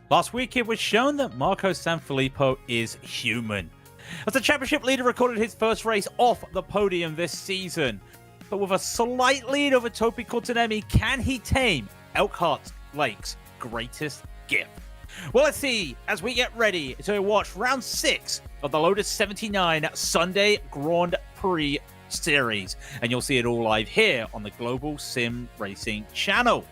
Last week, it was shown that Marco Sanfilippo is human, as the championship leader recorded his first race off the podium this season. But with a slight lead over Topi Kortenemi, can he tame Elkhart Lake's greatest gift? Well, let's see as we get ready to watch round 6 of the Lotus 79 Sunday Grand Prix Series. And you'll see it all live here on the Global Sim Racing Channel.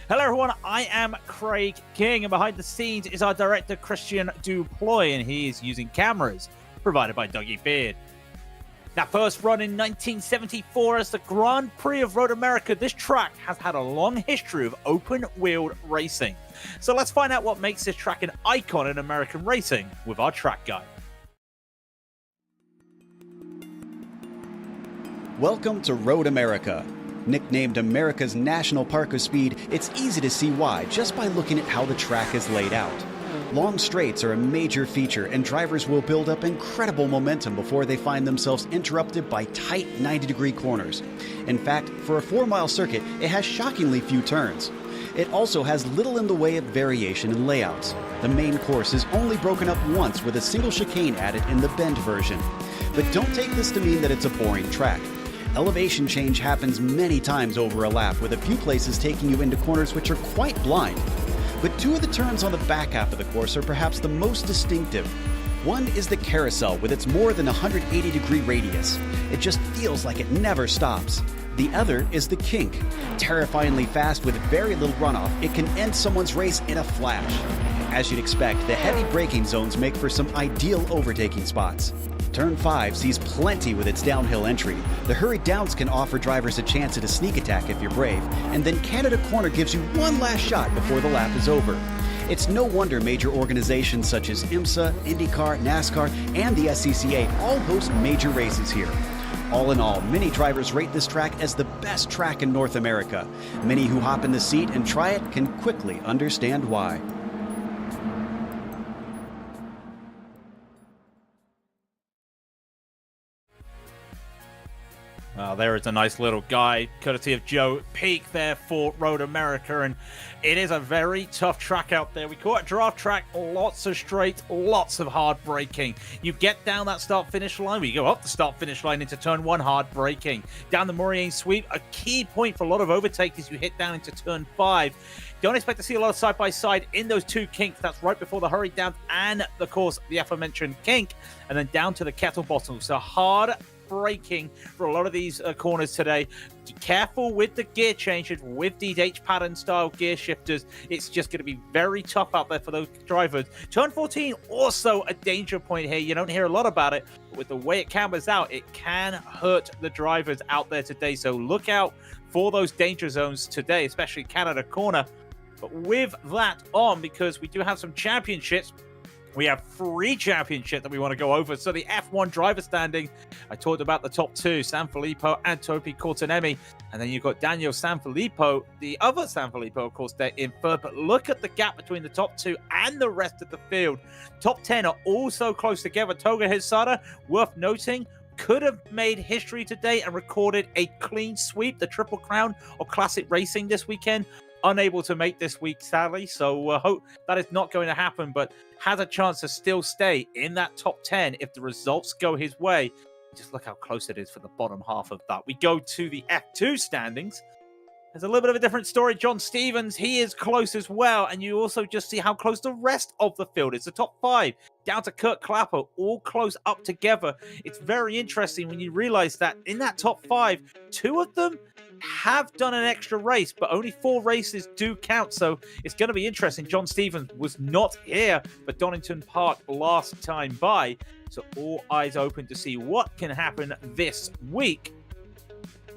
Hello everyone, I am Craig King, and behind the scenes is our director Christian Duploy, and he is using cameras provided by Dougie Beard. Now, first run in 1974 as the Grand Prix of Road America, this track has had a long history of open-wheeled racing. So let's find out what makes this track an icon in American racing with our track guide. Welcome to Road America. Nicknamed America's National Park of Speed, it's easy to see why just by looking at how the track is laid out. Long straights are a major feature, and drivers will build up incredible momentum before they find themselves interrupted by tight 90-degree corners. In fact, for a 4-mile circuit, it has shockingly few turns. It also has little in the way of variation in layouts. The main course is only broken up once with a single chicane added in the bend version. But don't take this to mean that it's a boring track. Elevation change happens many times over a lap, with a few places taking you into corners which are quite blind. But 2 of the turns on the back half of the course are perhaps the most distinctive. One is the carousel with its more than 180-degree radius. It just feels like it never stops. The other is the kink. Terrifyingly fast with very little runoff, it can end someone's race in a flash. As you'd expect, the heavy braking zones make for some ideal overtaking spots. Turn 5 sees plenty with its downhill entry. The hurried downs can offer drivers a chance at a sneak attack if you're brave, and then Canada Corner gives you one last shot before the lap is over. It's no wonder major organizations such as IMSA, IndyCar, NASCAR, and the SCCA all host major races here. All in all, many drivers rate this track as the best track in North America. Many who hop in the seat and try it can quickly understand why. There is a nice little guide, courtesy of Joe Peak there for Road America, and it is a very tough track out there. We call it draft track, lots of straight, lots of hard braking. You get down that start-finish line, we go up the start-finish line into turn 1, hard braking. Down the Moraine sweep, a key point for a lot of overtake as you hit down into turn 5. Don't expect to see a lot of side-by-side in those 2 kinks. That's right before the hurry down and, of course, the aforementioned kink, and then down to the kettle bottom. So hard braking for a lot of these corners today. Be careful with the gear changes, with these H pattern style gear shifters. It's just going to be very tough out there for those drivers. Turn 14, also a danger point here. You don't hear a lot about it, but with the way it cameras out, it can hurt the drivers out there today. So look out for those danger zones today, especially Canada Corner. But with that on, because we do have some championships, we have 3 championships that we want to go over. So the F1 driver standing, I talked about the top 2, Sanfilippo and Topi Cortinemi. And then you've got Daniel Sanfilippo, the other Sanfilippo, of course, they're in third. But look at the gap between the top 2 and the rest of the field. Top 10 are all so close together. Toga Hizada, worth noting, could have made history today and recorded a clean sweep, the Triple Crown of Classic Racing this weekend. Unable to make this week, sadly, so hope that is not going to happen, but has a chance to still stay in that top 10 if the results go his way. Just look how close it is for the bottom half of that. We go to the F2 standings. There's a little bit of a different story. John Stevens, he is close as well, and you also just see how close the rest of the field is. The top 5, down to Kurt Clapper, all close up together. It's very interesting when you realize that in that top 5, 2 of them have done an extra race, but only 4 races do count, so it's going to be interesting. John Stevens was not here for Donington Park last time by, so all eyes open to see what can happen this week.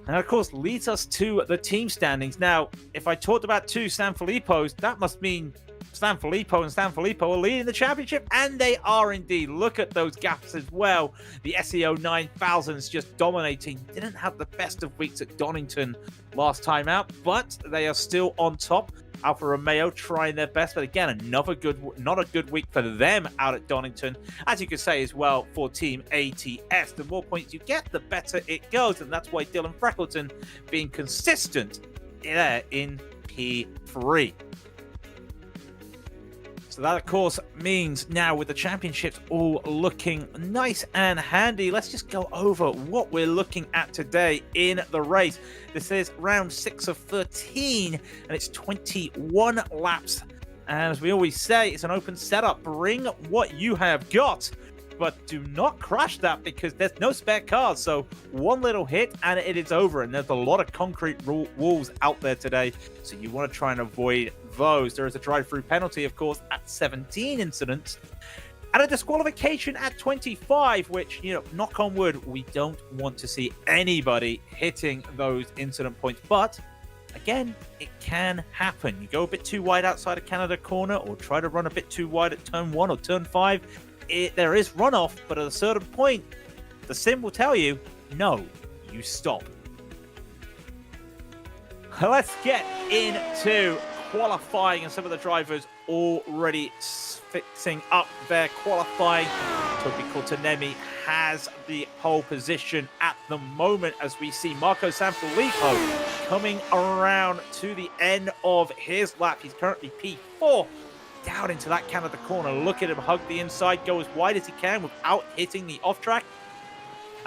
And of course leads us to the team standings. Now, if I talked about 2 Sanfilippos, that must mean Sanfilippo and Sanfilippo are leading the championship, and they are indeed. Look at those gaps as well. The SEO 9000s just dominating. Didn't have the best of weeks at Donington last time out, but they are still on top. Alfa Romeo trying their best, but again, not a good week for them out at Donington. As you could say as well for Team ATS, the more points you get, the better it goes, and that's why Dylan Freckleton being consistent there in P3. So that, of course, means now with the championships all looking nice and handy, let's just go over what we're looking at today in the race. This is round 6 of 13, and it's 21 laps. And as we always say, it's an open setup. Bring what you have got, but do not crash that because there's no spare cars. So one little hit and it is over. And there's a lot of concrete walls out there today, so you want to try and avoid those. There is a drive-through penalty, of course, at 17 incidents, and a disqualification at 25, which, you know, knock on wood, we don't want to see anybody hitting those incident points. But again, it can happen. You go a bit too wide outside of Canada Corner, or try to run a bit too wide at turn 1 or turn 5. There is runoff, but at a certain point, the sim will tell you, no, you stop. Let's get into qualifying and some of the drivers already fixing up their qualifying. Toby Courtenay has the pole position at the moment as we see Marco Sanfilippo coming around to the end of his lap. He's currently P4. Down into that Canada corner. Look at him hug the inside, go as wide as he can without hitting the off track.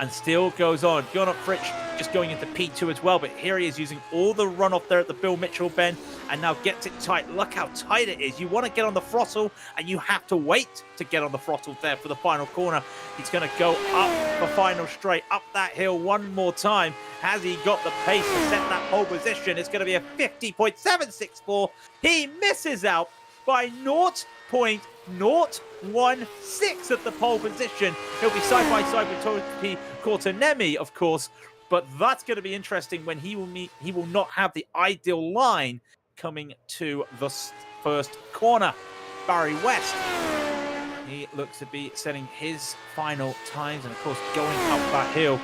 And still goes on. Gunnar Fritsch just going into P2 as well. But here he is using all the runoff there at the Bill Mitchell bend. And now gets it tight. Look how tight it is. You want to get on the throttle. And you have to wait to get on the throttle there for the final corner. He's going to go up the final straight. Up that hill one more time. Has he got the pace to set that pole position? It's going to be a 50.764. He misses out by 0.016 at the pole position. He'll be side by side with Toby Courtenay, of course, but that's going to be interesting when he will not have the ideal line coming to the first corner. Barry West, he looks to be setting his final times and, of course, going up that hill.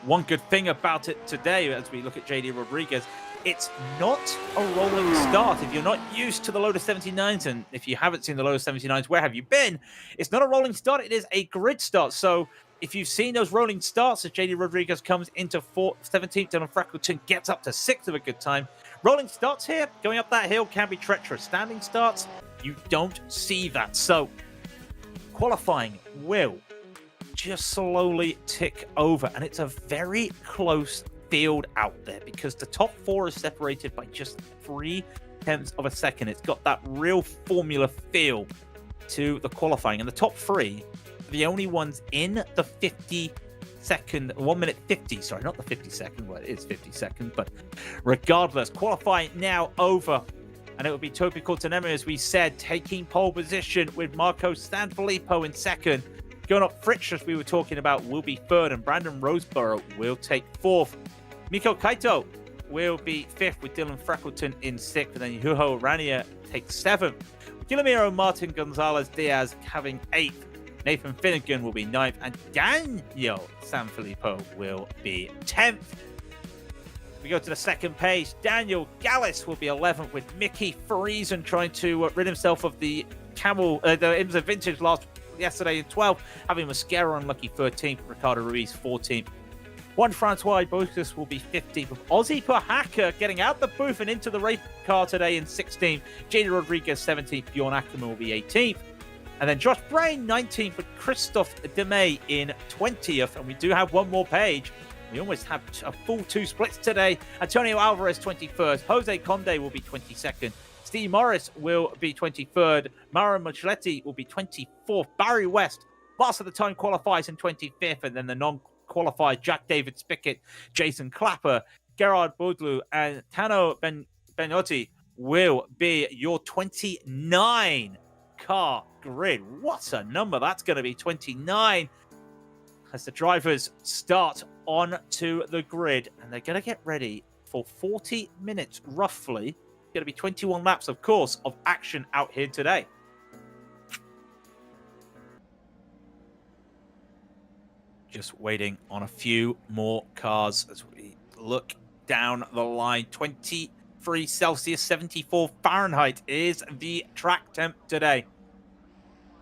One good thing about it today, as we look at JD Rodriguez, it's not a rolling start. If you're not used to the Lotus 79s, and if you haven't seen the Lotus 79s, where have you been? It's not a rolling start. It is a grid start. So if you've seen those rolling starts, as JD Rodriguez comes into 17th, Dylan Freckleton gets up to 6th of a good time. Rolling starts here, going up that hill, can be treacherous. Standing starts, you don't see that. So qualifying will just slowly tick over, and it's a very close field out there because the top four is separated by just 0.3 of a second. It's got that real formula feel to the qualifying, and the top three are the only ones in the 50-second, 1 minute 50, sorry, not the 50-second, well, it is 50-second, but regardless, qualifying now over, and it will be Toby Courtenay, as we said, taking pole position with Marco Sanfilippo in second. Going up, Fritsch, as we were talking about, will be third, and Brandon Roseborough will take fourth. Miko Kaito will be fifth with Dylan Freckleton in sixth, and then Juho Rania takes seventh. Guillermo Martin Gonzalez Diaz having eighth. Nathan Finnegan will be ninth, and Daniel Sanfilippo will be 10th. We go to the second page. Daniel Gallis will be 11th with Mickey Friesen trying to rid himself of the IMSA Vintage yesterday in 12th, having Mascara unlucky 13th, Ricardo Ruiz 14th. Juan Francois Bocas will be 15th, with Ozzy Pahaka getting out the booth and into the race car today in 16th. JD Rodriguez 17th, Bjorn Ackerman will be 18th. And then Josh Brain 19th, with Christophe Demey in 20th. And we do have one more page. We almost have a full two splits today. Antonio Alvarez 21st, Jose Conde will be 22nd. Steve Morris will be 23rd. Mauro Micheletti will be 24th. Barry West, last of the time, qualifies in 25th. And then the non-qualified Jack David Spickett, Jason Clapper, Gerard Boudlou, and Tano Benotti will be your 29 car grid. What a number that's going to be, 29. As the drivers start onto the grid, and they're going to get ready for 40 minutes roughly. Going to be 21 laps, of course, of action out here today. Just waiting on a few more cars as we look down the line. 23 Celsius, 74 Fahrenheit is the track temp today.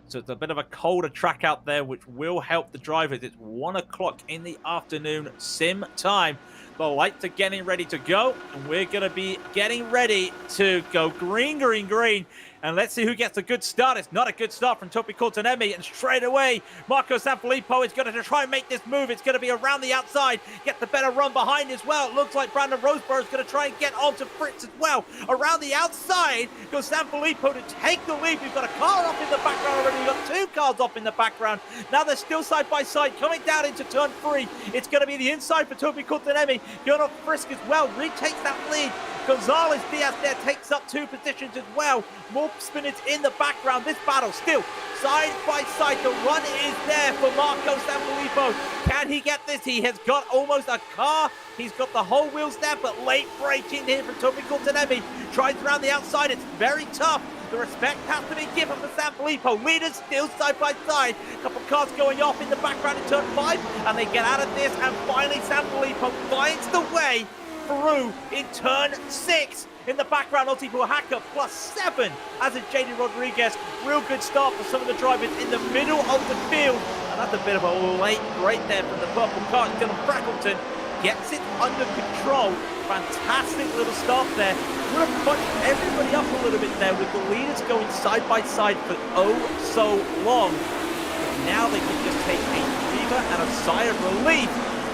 So it's a bit of a colder track out there, which will help the drivers. It's 1 o'clock in the afternoon, sim time. The lights are getting ready to go, and we're going to be getting ready to go green, green, green. And let's see who gets a good start. It's not a good start from Toby Courtenay, and straight away, Marco Sanfilippo is going to try and make this move. It's going to be around the outside, get the better run behind as well. It looks like Brandon Roseborough is going to try and get onto Fritz as well. Around the outside goes Sanfilippo to take the lead. We've got a car off in the background already. We've got two cars off in the background. Now they're still side by side, coming down into turn 3. It's going to be the inside for Toby Courtenay. Going off Frisk as well, retakes that lead. Gonzalez Diaz there takes up 2 positions as well. More spinners in the background. This battle still side by side. The run is there for Marco Sanfilippo. Can he get this? He has got almost a car. He's got the whole wheels there, but late braking here from Toby Courtenay. Tries around the outside. It's very tough. The respect has to be given for Sanfilippo. Leaders still side by side. A couple cars going off in the background in turn 5, and they get out of this, and finally Sanfilippo finds the way through in turn 6. In the background, Aussie Hacker +7, as is JD Rodriguez. Real good start for some of the drivers in the middle of the field. And that's a bit of a late break there from the purple car. Dylan Frackleton gets it under control. Fantastic little start there. Would have punched everybody up a little bit there with the leaders going side by side for oh so long. But now they can just take a breather and a sigh of relief.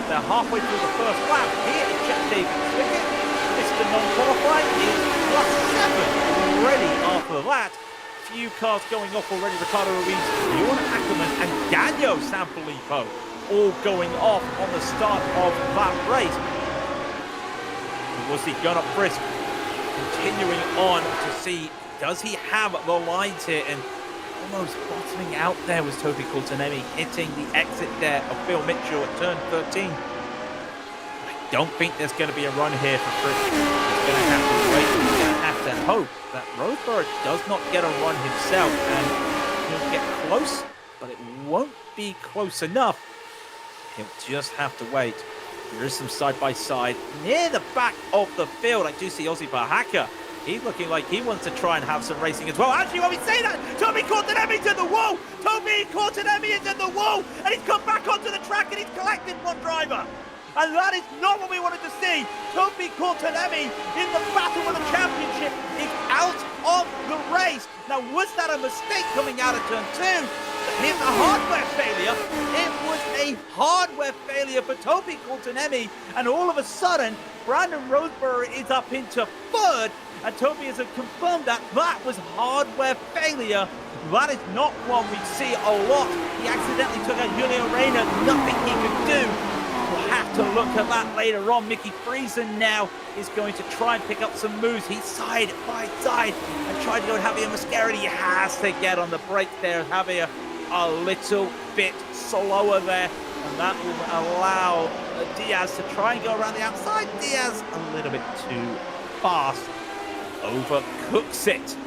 They're halfway through the first lap. Here is Jack David. Mr. Non-qualifying is +7 already after that. Few cars going off already. Ricardo Ruiz, Bjorn Ackerman, and Daniel Sanfilippo all going off on the start of that race. We'll see Gunnar Frisk continuing on to see, does he have the lines here? And almost bottoming out there was Toby Coultonemi, hitting the exit there of Bill Mitchell at turn 13. Don't think there's going to be a run here for Frisk. He's going to have to wait. He's going to have to hope that Rosberg does not get a run himself, and he'll get close, but it won't be close enough. He'll just have to wait. There is some side-by-side near the back of the field. I do see Ozzy Bahaka. He's looking like he wants to try and have some racing as well. Actually, when we say that, Toby Coultonemi to the wall. Toby Coultonemi is at the wall, and he's come back onto the track, and he's collected one driver. And that is not what we wanted to see. Toby Coultonemi in the battle for the championship is out of the race. Now, was that a mistake coming out of turn 2? Here's a hardware failure. It was a hardware failure for Toby Coultonemi. And all of a sudden, Brandon Roseberry is up into 3rd. And Toby has confirmed that that was hardware failure. That is not one we see a lot. He accidentally took out Julio Reyna. Nothing he could do. We'll have to look at that later on. Mickey Friesen now is going to try and pick up some moves. He's side by side and tried to go with Javier Mascara. He has to get on the brake there. Javier a little bit slower there, and that will allow Diaz to try and go around the outside. Diaz a little bit too fast. Overcooks it.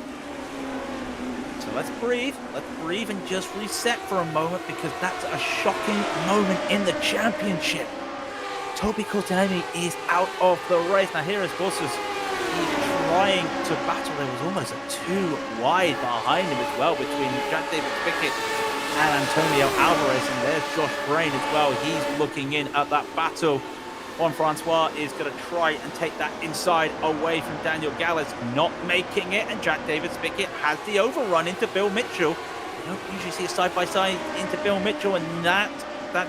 So let's breathe and just reset for a moment, because that's a shocking moment in the championship. Toby Coultonemi is out of the race. Now here is Bossus. He's trying to battle. There was almost a 2 wide behind him as well between Jack David Pickett and Antonio Alvarez. And there's Josh Brain as well. He's looking in at that battle. Juan Francois is going to try and take that inside away from Daniel Gallas, not making it, and Jack David Pickett has the overrun into Bill Mitchell. You don't usually see a side-by-side into Bill Mitchell, and that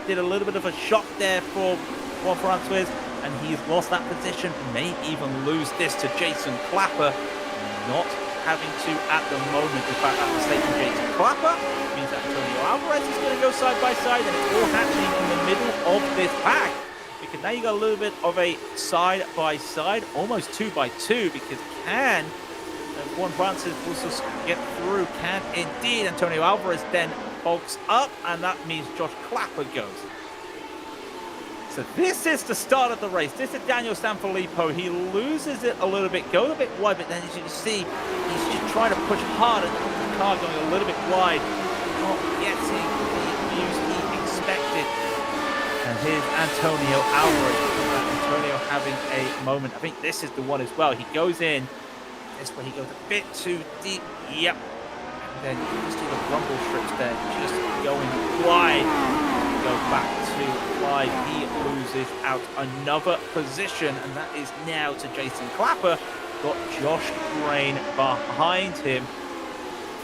did a little bit of a shock there for Juan Francois, and he's lost that position. May even lose this to Jason Clapper, not having to at the moment. In fact, that mistake from Jason Clapper means that Antonio Alvarez is going to go side-by-side, and it's all happening in the middle of this pack. Because now you got a little bit of a side-by-side, almost 2x2, because can Juan Francis also get through? Can indeed. Antonio Alvarez then bulks up, and that means Josh Clapper goes. So this is the start of the race. This is Daniel Sanfilippo. He loses it a little bit, goes a bit wide, but then as you can see, he's just trying to push hard, and the car going a little bit wide, not getting the views he expected. And here's Antonio Alvarez. Antonio having a moment. I think this is the one as well. He goes in. This way he goes a bit too deep. Yep. And then you can see the rumble strips there just going wide. Go back to 5. He loses out another position. And that is now to Jason Clapper. Got Josh Brain behind him.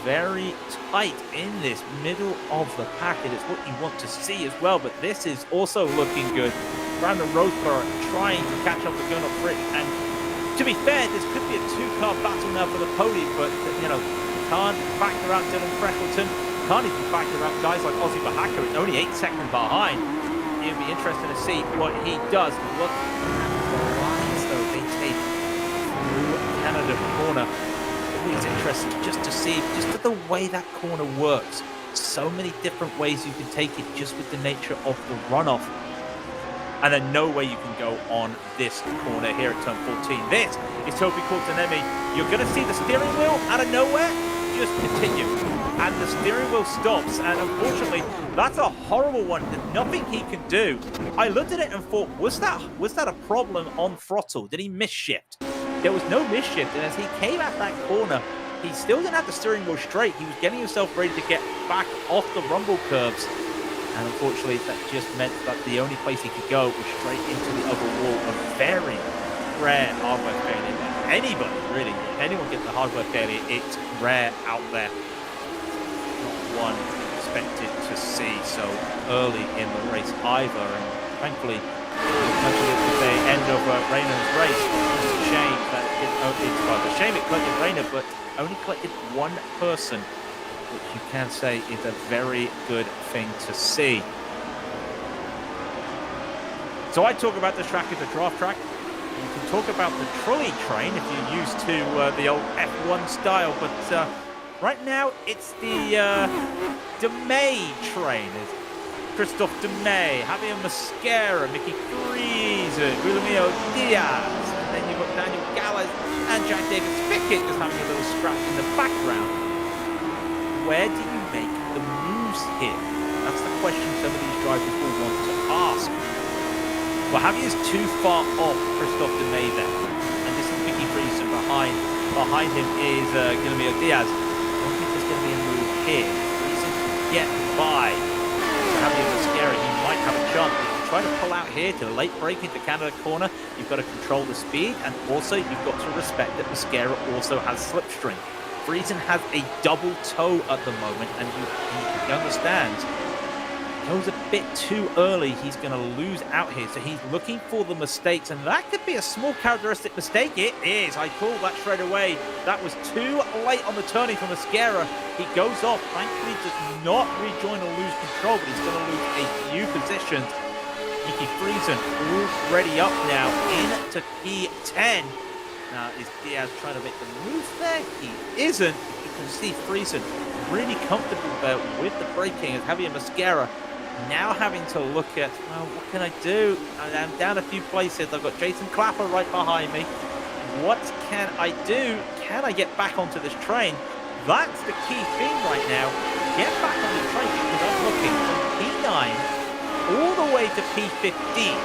Very tight in this middle of the pack. It is what you want to see as well, but this is also looking good. Brandon Roseborough trying to catch up with Gunnar Fritz, and to be fair, this could be a 2-car battle now for the podium, but you know, can't factor out Dylan Freckleton, can't even factor out guys like Ozzy Bahaka. It's only 8 seconds behind. It'll be interesting to see what he does. Look at the lines though they take through Canada corner. It's interesting just to see just the way that corner works. So many different ways you can take it just with the nature of the runoff. and then no way you can go on this corner here at turn 14. This is Toby Courtenemi. You're going to see the steering wheel out of nowhere just continue, and the steering wheel stops, and unfortunately that's a horrible one. There's nothing he can do. I looked at it and thought, was that a problem on throttle? Did he misshift? There was no misshift, and as he came at that corner, he still didn't have the steering wheel straight. He was getting himself ready to get back off the rumble curves, and unfortunately that just meant that the only place he could go was straight into the other wall. A very rare hardware failure. Anybody, really, if anyone gets the hardware failure, it's rare out there. Not one expected to see so early in the race either, and thankfully, much of the end of Rayner's race, it's a shame that it's a shame it collected Rayner, but only collected one person, which you can say is a very good thing to see. So I talk about this track as a draft track. You can talk about the trolley train if you're used to the old F1 style, but right now it's the DeMay train. It's Christophe DeMay, Javier Mascara, Mickey Friesen, Guillermo Diaz, and then you've got Daniel Gallas and Jack David Pickett just having a little scrap in the background. Where do you make the moves here? That's the question some of these drivers will want to ask. Well, Javier's too far off Christophe DeMay there, and this is Mickey Friesen behind. Behind him is Guillermo Diaz. I don't think there's going to be a move here. Friesen can get by Javier Mascara. He might have a chance. If you try to pull out here to late break into Canada corner, you've got to control the speed, and also you've got to respect that Mascara also has slipstream. Friesen has a double toe at the moment, and he understands. Goes a bit too early, he's going to lose out here, so he's looking for the mistakes, and that could be a small characteristic mistake. It is. I called that straight away. That was too late on the turning for Mascara. He goes off, thankfully does not rejoin or lose control, but he's going to lose a few positions. Mickey Friesen already up now into P10. Now, is Diaz trying to make the move there? He isn't. You can see Friesen really comfortable there with the braking as Javier Mascara now having to look at, well, what can I do? I'm down a few places. I've got Jason Clapper right behind me. What can I do? Can I get back onto this train? That's the key thing right now. Get back on the train, because I'm looking from P9 all the way to P15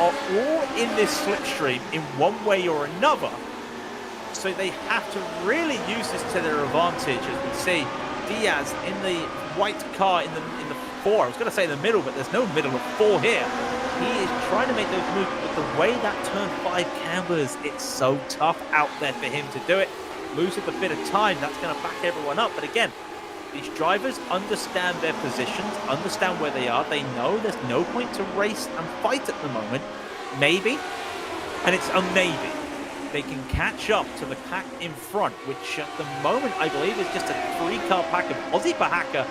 are all in this slipstream in one way or another. So they have to really use this to their advantage, as we see Diaz in the white car in the four. I was going to say the middle, but there's no middle of four here. He is trying to make those moves, but the way that turn 5 cambers, it's so tough out there for him to do it. Loses a bit of time, that's going to back everyone up. But again, these drivers understand their positions, understand where they are. They know there's no point to race and fight at the moment. Maybe, and it's a maybe, they can catch up to the pack in front, which at the moment I believe is just a 3-car pack of Ozzy Bahaka,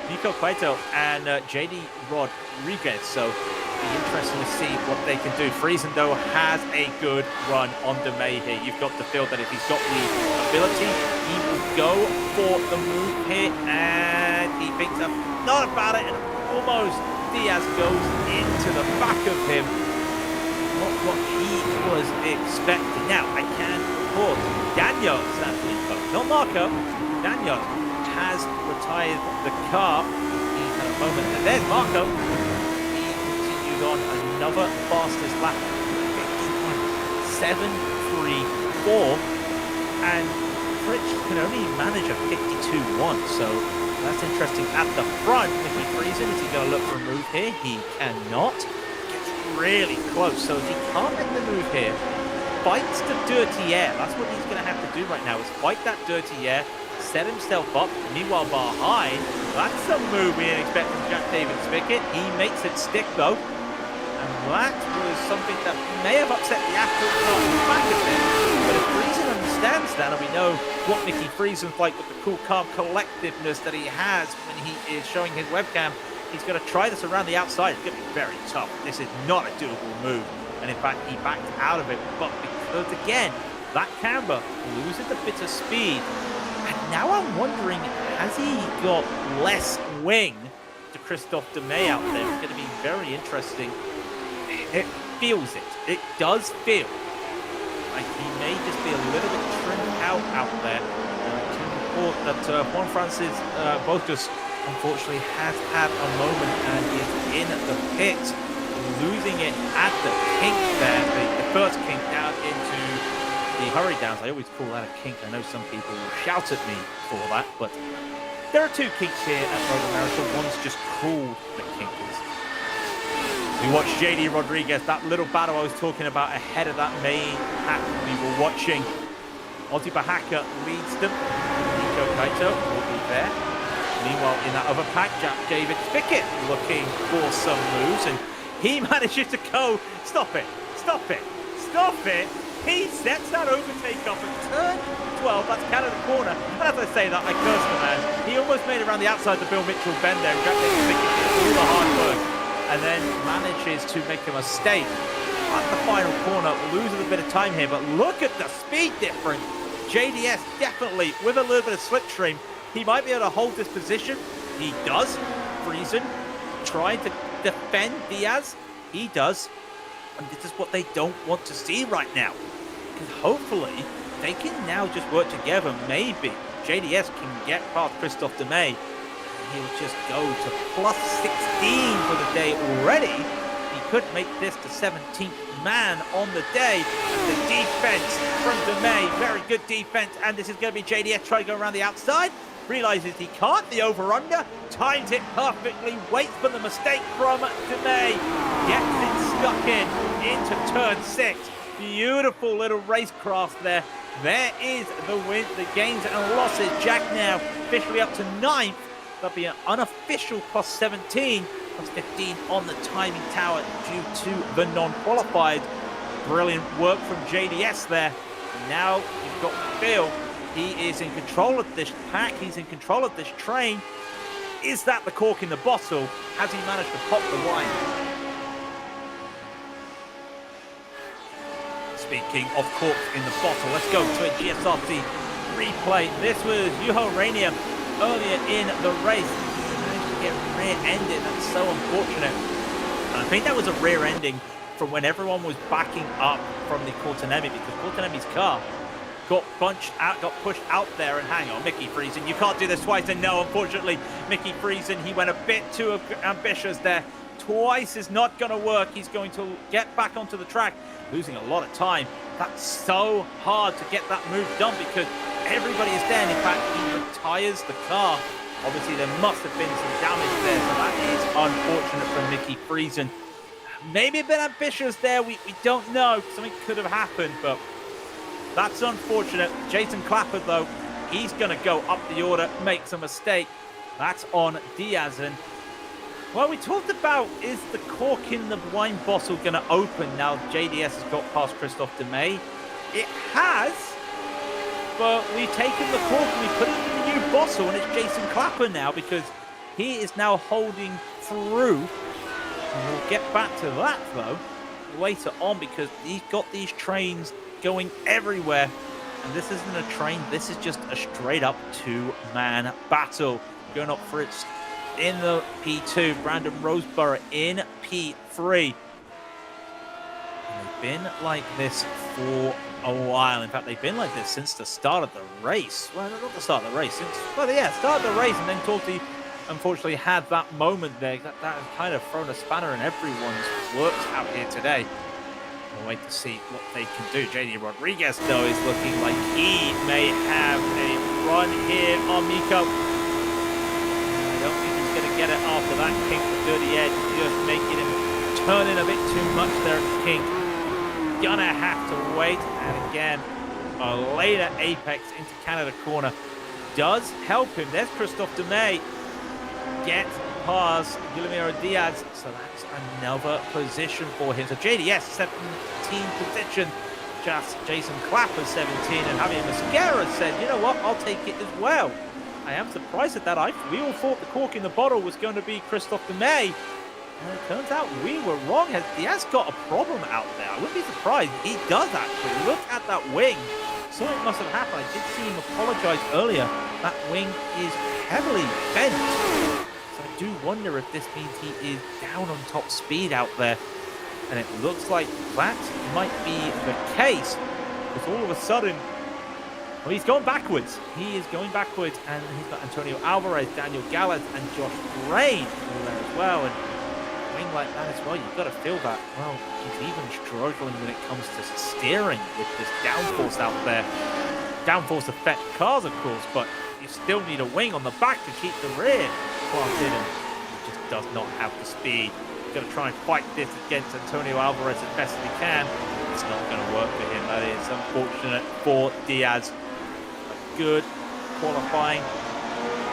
Nico Cueto, and JD Rodriguez. So it'll be interesting to see what they can do. Friesen, though, has a good run on DeMay here. You've got to feel that if he's got the ability, he will go for the move here, and he thinks not about it, and almost Diaz goes into the back of him. Not what he was expecting. Now, I can report Daniel Sanfilippo, not Marco. Daniel has retired the car. He's had a moment, and there's Marco. He continues on another fastest lap. 7.34, and Prix can only manage a 52.1, so that's interesting. At the front, Mickey Friesen, is he going to look for a move here? He cannot. Really close, so if he can't make the move here, fights the dirty air. That's what he's going to have to do right now, is fight that dirty air, set himself up. Meanwhile, behind, that's a move we didn't expect from Jack David Pickett. He makes it stick, though, and that was something that may have upset the apple cart in the back of him. But if Friesen understands that, and we know what Mickey Friesen's like with the cool, calm collectiveness that he has when he is showing his webcam, he's going to try this around the outside. It's going to be very tough. This is not a doable move. And in fact, he backed out of it. But because, again, that camber loses a bit of speed. And now I'm wondering, has he got less wing to Christophe DeMay out there? It's going to be very interesting. it feels it. It does feel like he may just be a little bit trimmed out there. To report that Juan Francis Botus unfortunately has had a moment and is in the pit, losing it at the kink there, the first kink down into the hurry downs. I always call that a kink. I know some people will shout at me for that, but there are two kinks here at Road America. One's just called the kinkers. We watched JD Rodriguez, that little battle I was talking about ahead of that main pack we were watching. Ozzy Bahaka leads them. Nico Kaito will be there. Meanwhile, in that other pack, David Pickett looking for some moves, and he manages to go, stop it. He sets that overtake up at turn 12, that's Canada corner, and as I say that, I curse the man. He almost made it around the outside the Bill Mitchell bend there, and David Pickett did all the hard work, and then manages to make a mistake at the final corner, loses a bit of time here, but look at the speed difference. JDS definitely, with a little bit of slipstream, he might be able to hold this position. He does. Friesen trying to defend Diaz. He does. And this is what they don't want to see right now. Because hopefully, they can now just work together. Maybe JDS can get past Christophe Demey. He'll just go to plus 16 for the day already. He could make this the 17th man on the day. The defense from Demey, very good defense. And this is going to be JDS trying to go around the outside. Realizes he can't, the over-under, times it perfectly, waits for the mistake from Demey, gets it stuck into turn 6. Beautiful little racecraft there. There is the win, the gains and losses. Jack now officially up to 9th. There'll be an unofficial plus 17, plus 15 on the timing tower due to the non-qualified. Brilliant work from JDS there. Now you've got Phil. He is in control of this pack. He's in control of this train. Is that the cork in the bottle? Has he managed to pop the wine? Speaking of corks in the bottle, let's go to a GSRT replay. This was Juho Rainier earlier in the race. He managed to get rear-ended. That's so unfortunate. And I think that was a rear ending from when everyone was backing up from the Courtenay, because Courtenay's car got pushed out there. And hang on, Mickey Friesen, you can't do this twice. And no, unfortunately, Mickey Friesen, he went a bit too ambitious there. Twice is not going to work. He's going to get back onto the track, losing a lot of time. That's so hard to get that move done because everybody is there. And in fact, he retires the car. Obviously, there must have been some damage there, so that is unfortunate for Mickey Friesen. Maybe a bit ambitious there. We don't know. Something could have happened, but that's unfortunate. Jason Clapper, though, he's going to go up the order, makes a mistake. That's on Diaz. And, well, we talked about, is the cork in the wine bottle going to open now JDS has got past Christophe Demey? It has, but we've taken the cork and we put it in the new bottle, and it's Jason Clapper now because he is now holding through. And we'll get back to that, though, later on because he's got these trains going everywhere, and this isn't a train, this is just a straight up two-man battle. Going up for it in the P2, Brandon Roseborough in P3. And they've been like this for a while. In fact, they've been like this since the start of the race. Well, not the start of the race, start of the race, and then Torti unfortunately had that moment there. That has kind of thrown a spanner in everyone's works out here today. We'll wait to see what they can do. JD Rodriguez, though, is looking like he may have a run here on Miko. I don't think he's going to get it after that kink with Dirty Ed. Just making him turn in a bit too much there at the kink. Gonna have to wait. And again, a later apex into Canada corner does help him. There's Christophe Demey. Get past Guillermo Diaz, so that's another position for him. So JDS 17 position, just Jason Clapper 17, and Javier Mosquera said, you know what, I'll take it as well. I am surprised at that. We all thought the cork in the bottle was going to be Christophe Demey, and it turns out we were wrong. He has got a problem out there. I wouldn't be surprised. He does actually. Look at that wing. Something must have happened. I did see him apologize earlier. That wing is heavily bent. I do wonder if this means he is down on top speed out there. And it looks like that might be the case. Because all of a sudden, well, he's going backwards. He is going backwards. And he's got Antonio Alvarez, Daniel Gallant, and Josh Brain all there as well. And a wing like that as well, you've got to feel that. Well, he's even struggling when it comes to steering with this downforce out there. Downforce affect cars, of course, but you still need a wing on the back to keep the rear planted. And he just does not have the speed. Going to try and fight this against Antonio Alvarez as best as he can. It's not going to work for him. That is unfortunate for Diaz. A good qualifying,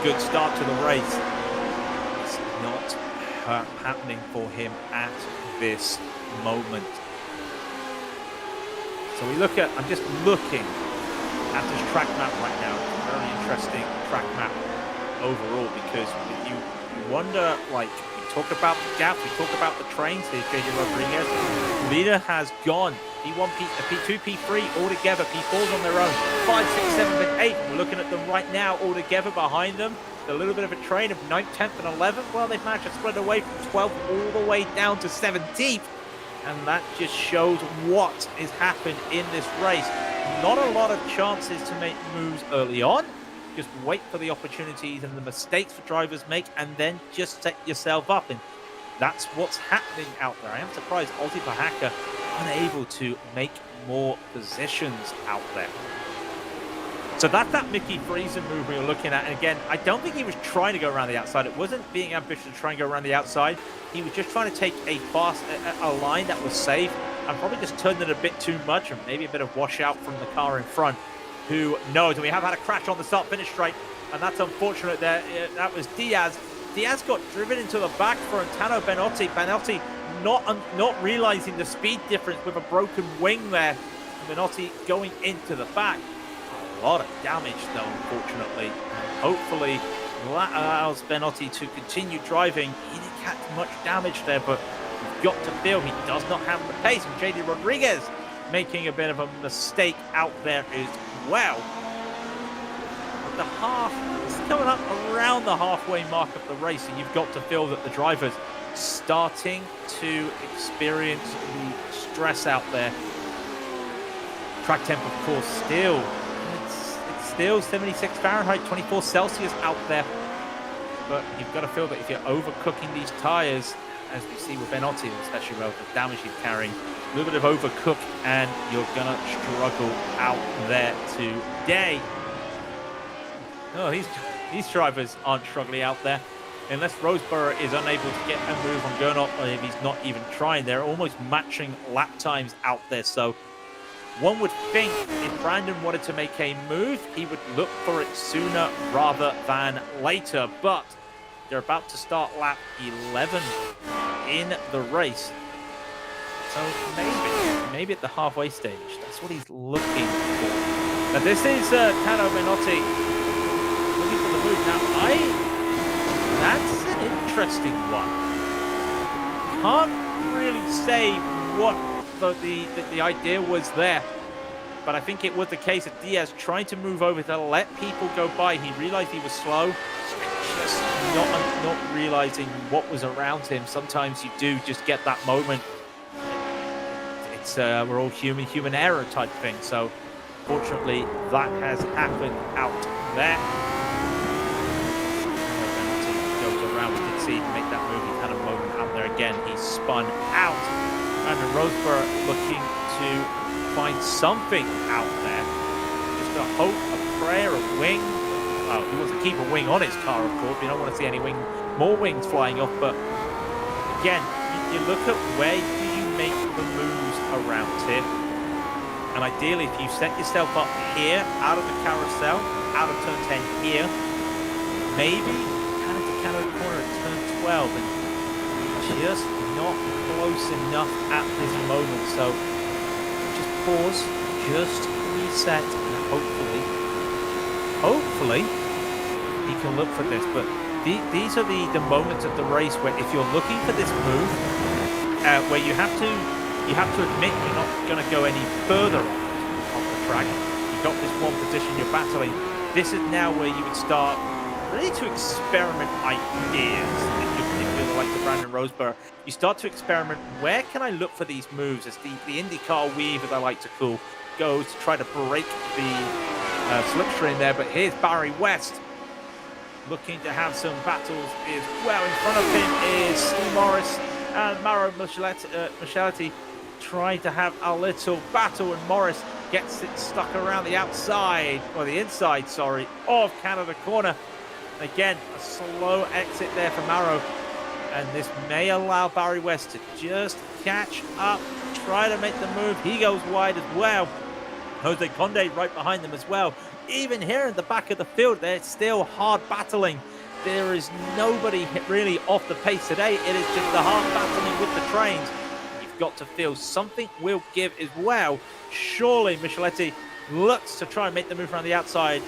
good start to the race. It's not happening for him at this moment. So we look at, I'm just looking at this track map right now. It's a very interesting track map overall, because you wonder, like, talk about the gap, we talk about the trains. Here's JJ Rodriguez. Leader has gone. P1, P2, P3 all together. P4s on their own. 5, 6, 7, and 8. We're looking at them right now all together behind them. A little bit of a train of 9th, 10th, and 11th. Well, they've managed to spread away from 12th all the way down to 17th. And that just shows what has happened in this race. Not a lot of chances to make moves early on. Just wait for the opportunities and the mistakes the drivers make, and then just set yourself up. And that's what's happening out there. I am surprised Ozzy Bahaka unable to make more positions out there. So that's that Mickey Friesen move we were looking at. And again, I don't think he was trying to go around the outside. It wasn't being ambitious to try and go around the outside. He was just trying to take a line that was safe, and probably just turned it a bit too much, and maybe a bit of washout from the car in front. Who knows? And we have had a crash on the start-finish straight, and that's unfortunate there. That was Diaz. Diaz got driven into the back for Antano Benotti. Benotti not realizing the speed difference with a broken wing there. Benotti going into the back. A lot of damage, though, unfortunately. And hopefully, that allows Benotti to continue driving. He didn't catch much damage there, but you've got to feel he does not have the pace. And JD Rodriguez making a bit of a mistake out there as well. The half is coming up around the halfway mark of the race, and you've got to feel that the drivers starting to experience the stress out there. Track temp, of course, still it's still 76 Fahrenheit, 24 Celsius out there. But you've got to feel that if you're overcooking these tires, as we see with Benotti, especially with the damage he's carrying, a little bit of overcook, and you're gonna struggle out there today. Oh, these drivers aren't struggling out there. Unless Roseborough is unable to get a move on Gernot, or if he's not even trying, they're almost matching lap times out there. So one would think if Brandon wanted to make a move, he would look for it sooner rather than later. But they're about to start lap 11 in the race. So maybe at the halfway stage, that's what he's looking for. But this is Tano Benotti looking for the move. Now, that's an interesting one. Can't really say what the idea was there. But I think it was the case of Diaz trying to move over to let people go by. He realized he was slow. Just not realizing what was around him. Sometimes you do just get that moment. It's we're all human error type thing. So fortunately, that has happened out there. Goes around. We can see him make that move. He had a moment out there again. He spun out. And Roseborough looking to find something out there. Just a hope, a prayer, a wing. Oh, he wants to keep a wing on his car, of course. You don't want to see any more wings flying off. But again, you look at where do you make the moves around here. And ideally, if you set yourself up here, out of the carousel, out of turn 10 here, maybe kind of to Canada corner at turn 12, and just not close enough at this moment. So just pause, just reset, and hopefully he can look for this. But these are the moments of the race where if you're looking for this move, where you have to admit you're not going to go any further on the track. You've got this one position you're battling. This is now where you would start really to experiment ideas if you're like to Brandon Roseborough, you start to experiment. Where can I look for these moves as the IndyCar weave, as I like to call, goes to try to break the slipstream there. But here's Barry West looking to have some battles as well. In front of him is Steve Morris and Mauro Micheletti trying to have a little battle, and Morris gets it stuck around the outside, or the inside, sorry, of Canada corner. Again, a slow exit there for Mauro, and this may allow Barry West to just catch up, try to make the move. He goes wide as well. Jose Conde right behind them as well. Even here in the back of the field, they're still hard battling. There is nobody really off the pace today. It is just the hard battling with the trains. You've got to feel something will give as well. Surely Micheletti looks to try and make the move around the outside.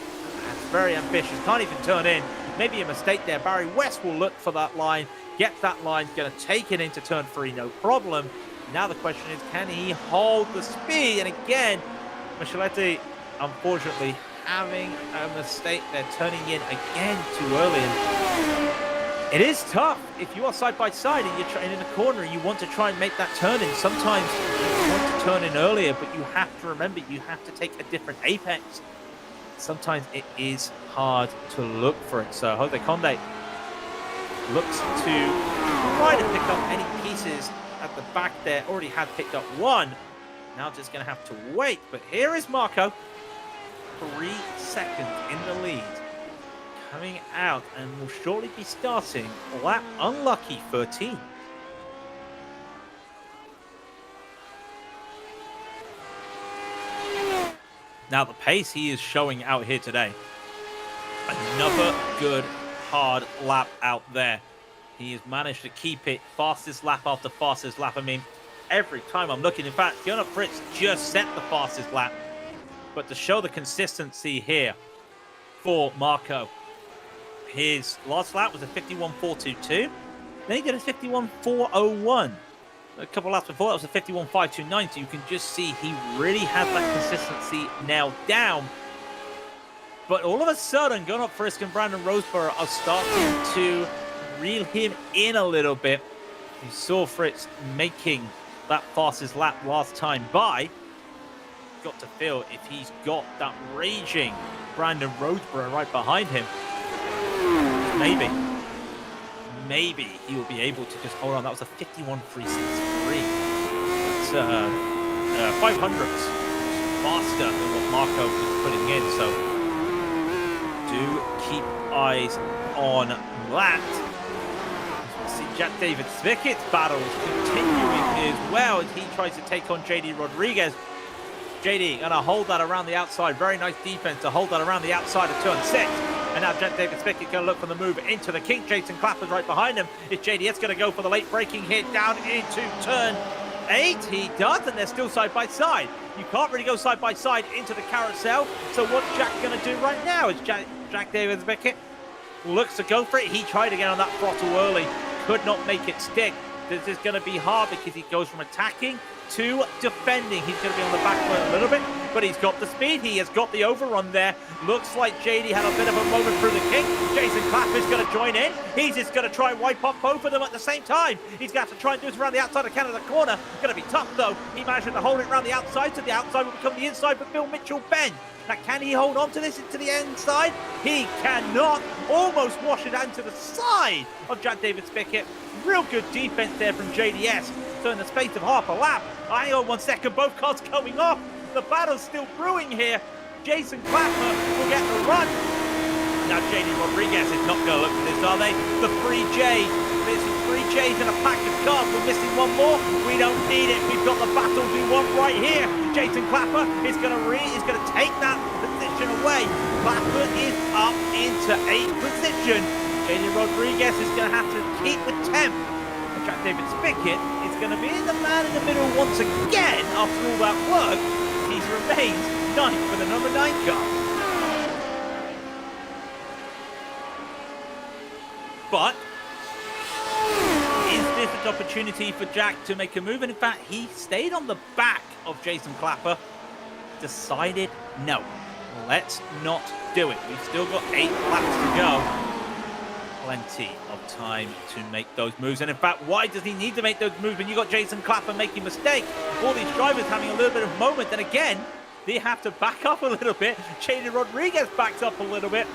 That's very ambitious. Can't even turn in. Maybe a mistake there. Barry West will look for that line. Get that line. Going to take it into turn 3. No problem. Now the question is, can he hold the speed? And again, Micheletti, unfortunately, having a mistake. They're turning in again too early. And it is tough if you are side by side and you're in the corner and you want to try and make that turn in. Sometimes you want to turn in earlier, but you have to remember you have to take a different apex. Sometimes it is hard to look for it. So Jose Conde looks to try to pick up any pieces at the back there. Already had picked up one. Now just going to have to wait. But here is Marco. 3 seconds in the lead. Coming out and will shortly be starting lap unlucky 13. Now the pace he is showing out here today. Another good hard lap out there. He has managed to keep it fastest lap after fastest lap. I mean, every time I'm looking, in fact, Gunnar Fritz just set the fastest lap. But to show the consistency here for Marco, his last lap was a 51.422. Then he did a 51.401. A couple laps before that was a 51.529. So you can just see he really has that consistency nailed down. But all of a sudden, Gunnar Fritz and Brandon Roseborough are starting to reel him in a little bit. You saw Fritz making that fastest lap last time by. Got to feel if he's got that raging Brandon Roseborough right behind him, maybe he will be able to just hold on. That was a 51.363. It's 500s faster than what Marco was putting in. So do keep eyes on that. See Jack David Spickett's battles continuing as well as he tries to take on JD Rodriguez. JD gonna hold that around the outside. Very nice defense to hold that around the outside of turn 6. And now Jack David Spickett gonna look for the move into the kink. Jason Clapper's right behind him. Is JD? It's gonna go for the late braking hit down into turn 8. He does, and they're still side by side. You can't really go side by side into the carousel. So what's Jack gonna do right now? Is Jack David Spickett looks to go for it. He tried to get on that throttle early, could not make it stick. This is gonna be hard because he goes from attacking to defending. He's going to be on the back foot a little bit, but he's got the speed. He has got the overrun there. Looks like JD had a bit of a moment through the kick. Jason Clapper's going to join in. He's just going to try and wipe off both of them at the same time. He's got to try and do this around the outside of Canada corner. Going to be tough, though. He managed to hold it around the outside, so the outside will become the inside for Bill Mitchell-Benn. Now, can he hold on to this into the inside? He cannot. Almost wash it out to the side of Jack David Spickett. Real good defense there from JDS. So in the space of half a lap, hang on 1 second, both cars coming off. The battle's still brewing here. Jason Clapper will get the run. Now JD Rodriguez is not going to look for this, are they? The 3J. This is 3J's in a pack of cars. We're missing one more. We don't need it. We've got the battle we want right here. Jason Clapper is going to take that position away. Clapper is up into 8th position. JD Rodriguez is going to have to keep the temp. And Jack David Spickett is going to be the man in the middle once again after all that work. He remains 9th for the number 9 car. But is this an opportunity for Jack to make a move? And in fact, he stayed on the back of Jason Clapper. Decided, no, let's not do it. We've still got 8 laps to go. plenty of time to make those moves. And in fact, why does he need to make those moves when you got Jason Clapper making mistakes? All these drivers having a little bit of moment, then again, they have to back up a little bit. Jaden Rodriguez backs up a little bit.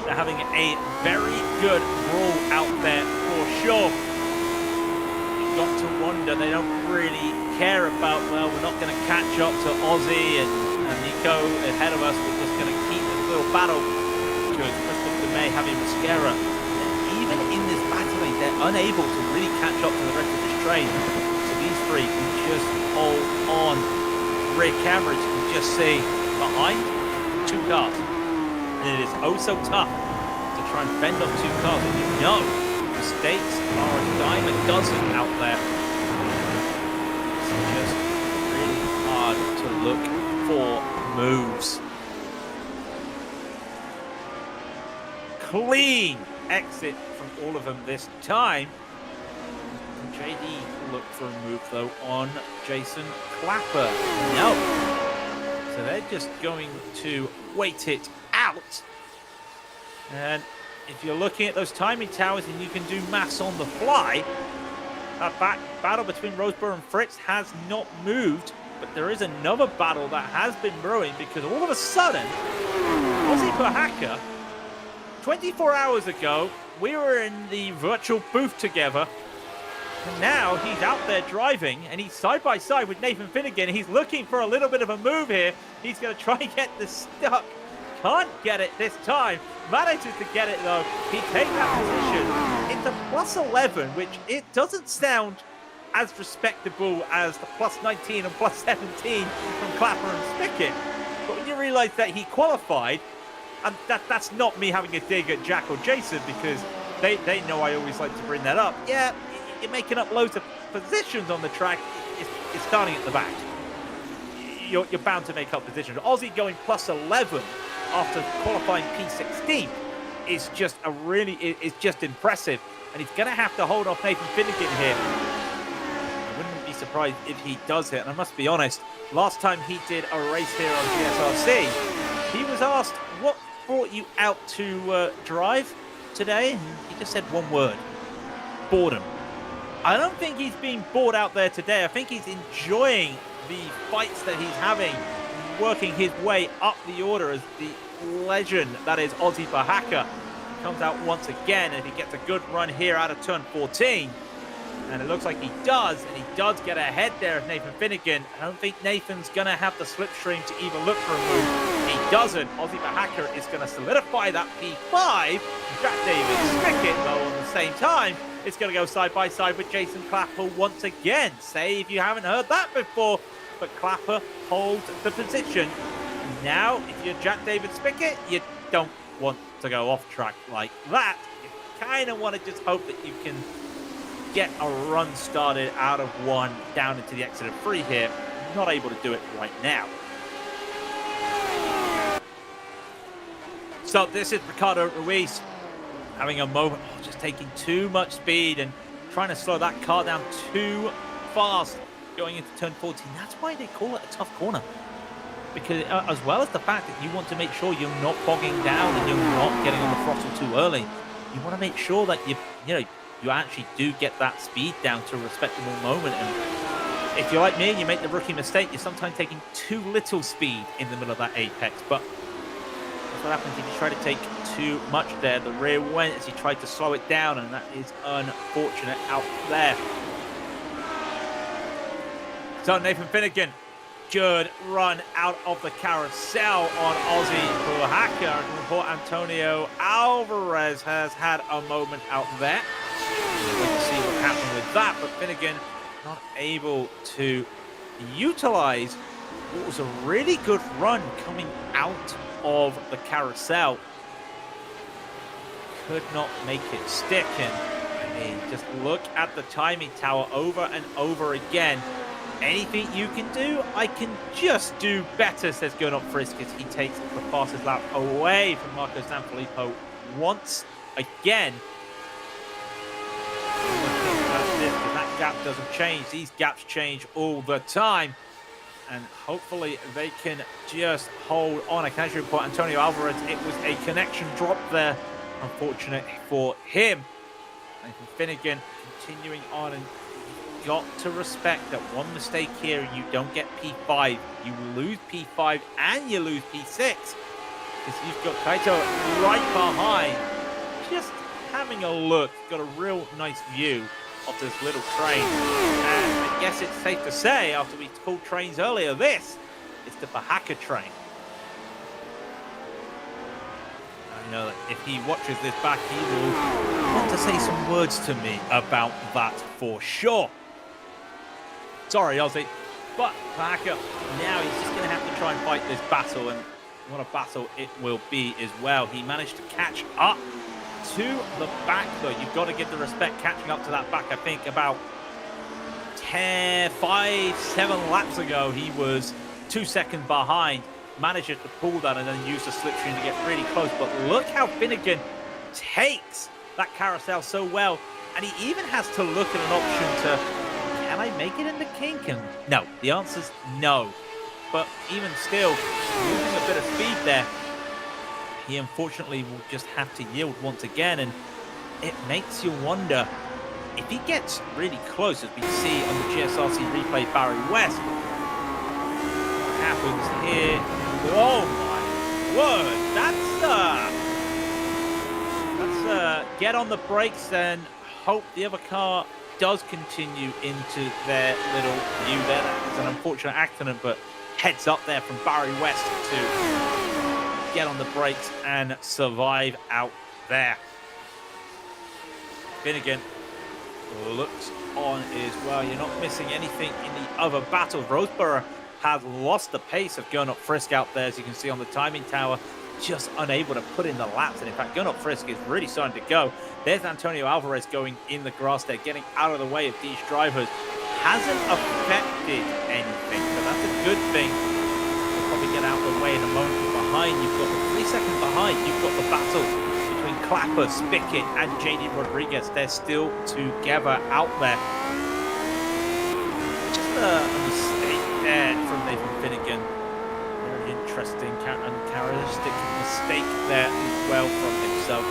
They're having a very good brawl out there for sure. You've got to wonder, they don't really care about, well, we're not going to catch up to Ozzy and Nico ahead of us. We're just going to keep this little battle. Because Christophe Demay having Mascara, even in this battling, they're unable to really catch up to the rest of this train. So these three can just hold on. Rear cameras, you can just see behind 2 cars. And it is oh so tough to try and fend off 2 cars. And you know, mistakes are a dime a dozen out there. It's just really hard to look for moves. Clean exit from all of them this time. And JD look for a move though on Jason Clapper. No. So they're just going to wait it out. And if you're looking at those timing towers and you can do maths on the fly, that battle between Roseborough and Fritz has not moved. But there is another battle that has been brewing because all of a sudden, Ozzy Bahaka, 24 hours ago, we were in the virtual booth together, and now he's out there driving, and he's side by side with Nathan Finnegan. He's looking for a little bit of a move here. He's going to try and get this stuck. Can't get it this time. Manages to get it, though. He takes that position. It's a plus 11, which it doesn't sound as respectable as the plus 19 and plus 17 from Clapper and Spickett. But when you realize that he qualified, and that's not me having a dig at Jack or Jason, because they know I always like to bring that up. Yeah, you're making up loads of positions on the track. It's starting at the back. You're bound to make up positions. Ozzy going plus 11 after qualifying P16 is just just impressive. And he's going to have to hold off Nathan Finnegan here. I wouldn't be surprised if he does it. And I must be honest, last time he did a race here on GSRC, he was asked, what brought you out to drive today? And he just said one word: boredom. I don't think he's being bored out there today. I think he's enjoying the fights that he's having, working his way up the order as the legend that is Ozzy Bahaka comes out once again, and he gets a good run here out of turn 14. And it looks like he does, and he does get ahead there of Nathan Finnegan. I don't think Nathan's going to have the slipstream to even look for a move. He doesn't. Ozzy Bahaka is going to solidify that P5. Jack Davis Spickett, though, on the same time, it's going to go side by side with Jason Clapper once again. Say if you haven't heard that before, but Clapper holds the position. Now, if you're Jack David Spickett, you don't want to go off track like that. You kind of want to just hope that you can get a run started out of 1 down into the exit of 3 here. Not able to do it right now. So this is Ricardo Ruiz having a moment, just taking too much speed and trying to slow that car down too fast going into turn 14. That's why they call it a tough corner. Because as well as the fact that you want to make sure you're not bogging down and you're not getting on the throttle too early, you want to make sure that you actually do get that speed down to a respectable moment. And if you're like me and you make the rookie mistake, you're sometimes taking too little speed in the middle of that apex. But that's what happens if you try to take too much there. The rear went as he tried to slow it down, and that is unfortunate out there. So Nathan Finnegan, good run out of the carousel on Ozzy Bahaka. And report Antonio Alvarez has had a moment out there. We'll wait to see what happened with that, but Finnegan not able to utilize what was a really good run coming out of the carousel. Could not make it stick, and I mean, just look at the timing tower over and over again. Anything you can do, I can just do better, says Gernot Frisk as he takes the fastest lap away from Marco Sanfilippo once again. That gap doesn't change. These gaps change all the time. And hopefully they can just hold on. I can actually report Antonio Alvarez, it was a connection drop there unfortunate for him. Nathan Finnegan continuing on, and you've got to respect that one mistake here and you don't get P5. You lose P5 and you lose P6 because you've got Kaito right behind. Just having a look, got a real nice view of this little train. And I guess it's safe to say, after we called trains earlier, this is the Bahaka train. I know that if he watches this back, he will want to say some words to me about that for sure. Sorry, Ozzy, but Bahaka, now he's just going to have to try and fight this battle, and what a battle it will be as well. He managed to catch up to the back, though. You've got to give the respect catching up to that back. I think about 5, 7 laps ago, he was 2 seconds behind. Managed to pull that and then use the slipstream to get really close. But look how Finnegan takes that carousel so well. And he even has to look at an option to, can I make it in the kink? And no, the answer's no. But even still, losing a bit of speed there, he unfortunately will just have to yield once again. And it makes you wonder if he gets really close, as we see on the GSRC replay Barry West. What happens here? Oh my word, that's get on the brakes and hope the other car does continue into their little view there. That was an unfortunate accident, but heads up there from Barry West to get on the brakes and survive out there. Finnegan looks on as well. You're not missing anything in the other battles. Roseborough has lost the pace of Going Up Frisk out there, as you can see on the timing tower, just unable to put in the laps. And in fact, Going Up Frisk is really starting to go. There's Antonio Alvarez going in the grass there, getting out of the way of these drivers. Hasn't affected anything, so that's a good thing. We'll probably get out of the way in a moment. Behind, you've got the 3 seconds behind, you've got the battle between Clapper, Spickett, and JD Rodriguez. They're still together out there. Just a mistake there from Nathan Finnegan. Very interesting and characteristic mistake there as well from himself.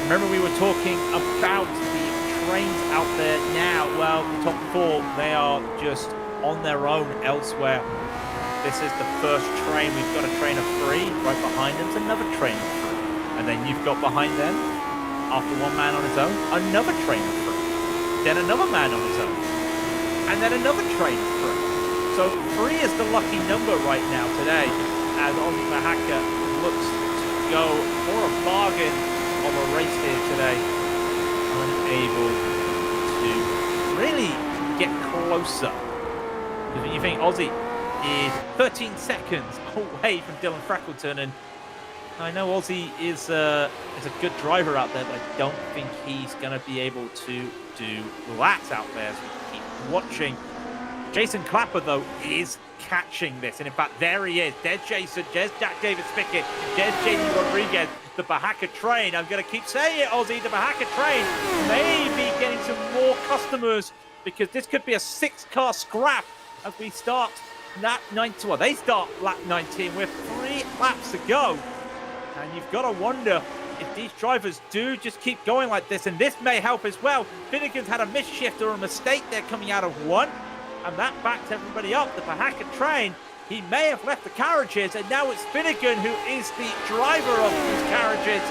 Remember, we were talking about the trains out there now. Well, the top 4, they are just on their own elsewhere. This is the first train. We've got a train of 3 right behind them. There's another train of 3. And then you've got behind them, after one man on his own, another train of 3. Then another man on his own. And then another train of 3. So 3 is the lucky number right now today, as Ozzy Mahaka looks to go for a bargain of a race here today. Unable to really get closer. Because when you think Ozzy is 13 seconds away from Dylan Freckleton, and I know Ozzy is a good driver out there, but I don't think he's going to be able to do that out there as we keep watching. Jason Clapper, though, is catching this, and in fact, there he is. There's Jason, there's Jack David Spickett, there's JD Rodriguez, the Bahaka train. I'm going to keep saying it, Ozzy, the Bahaka train may be getting some more customers, because this could be a 6-car scrap as we start lap 19. Well, they start lap 19 with 3 laps to go. And you've got to wonder if these drivers do just keep going like this, and this may help as well. Finnegan's had a misshift or a mistake there coming out of 1, and that backs everybody up. The Bahaka train, he may have left the carriages, and now it's Finnegan who is the driver of these carriages,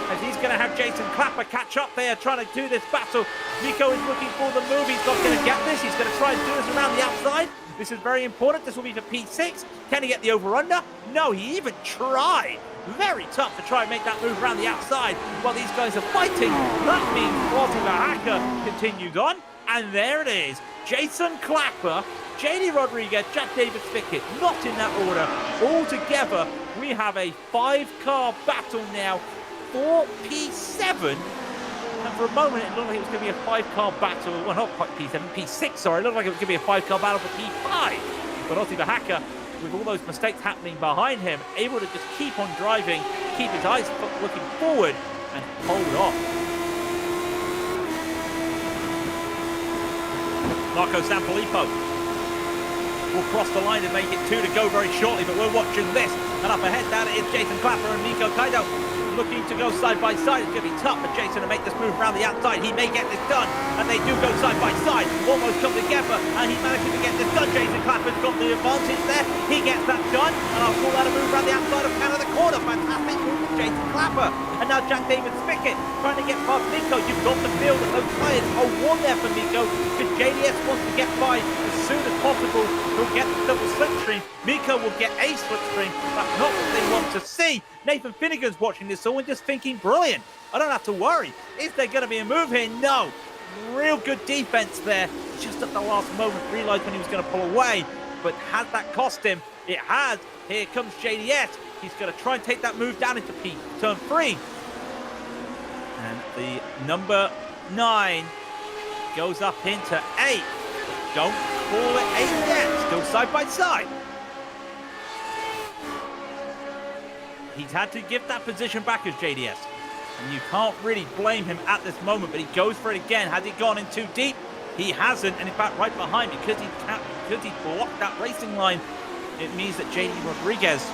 as he's going to have Jason Clapper catch up there, trying to do this battle. Nico is looking for the move. He's not going to get this. He's going to try and do this around the outside. This is very important. This will be for P6. Can he get the over-under? No, he even tried. Very tough to try and make that move around the outside while these guys are fighting. That means Ozzy Mahaka continues on. And there it is. Jason Clapper, JD Rodriguez, Jack David Spickett, not in that order. All together, we have a 5-car battle now for P7. And for a moment, it looked like it was going to be a 5-car battle. Well, not quite P7, P6, sorry. It looked like it was going to be a 5-car battle for P5. But Ozzy Mahaka, with all those mistakes happening behind him, able to just keep on driving, keep his eyes looking forward, and hold off. Marco Sanfilippo will cross the line and make it 2 to go very shortly, but we're watching this. And up ahead, that is Jason Clapper and Nico Kaito. looking to go side by side. It's going to be tough for Jason to make this move around the outside. He may get this done, and they do go side by side, almost come together, and he manages to get this done. Jason Clapper's got the advantage there. He gets that done, and I'll call that a move around the outside of Canada corner. Fantastic move from Jason Clapper. And now Jack David Spickett trying to get past Miko. You've got to feel that those tyres are warm there for Miko, because JDS wants to get by as soon as possible. He'll get the double slipstream. Miko will get a slipstream. That's not what they want to see. Nathan Finnegan's watching this all and just thinking, brilliant. I don't have to worry. Is there going to be a move here? No. Real good defense there. Just at the last moment, realized when he was going to pull away. But has that cost him? It has. Here comes JDS. He's going to try and take that move down into P turn 3. And the number 9 goes up into 8. Don't call it 8 yet. Still side by side. He's had to give that position back as JDS. And you can't really blame him at this moment, but he goes for it again. Has he gone in too deep? He hasn't, and in fact, right behind, because he blocked that racing line, it means that JD Rodriguez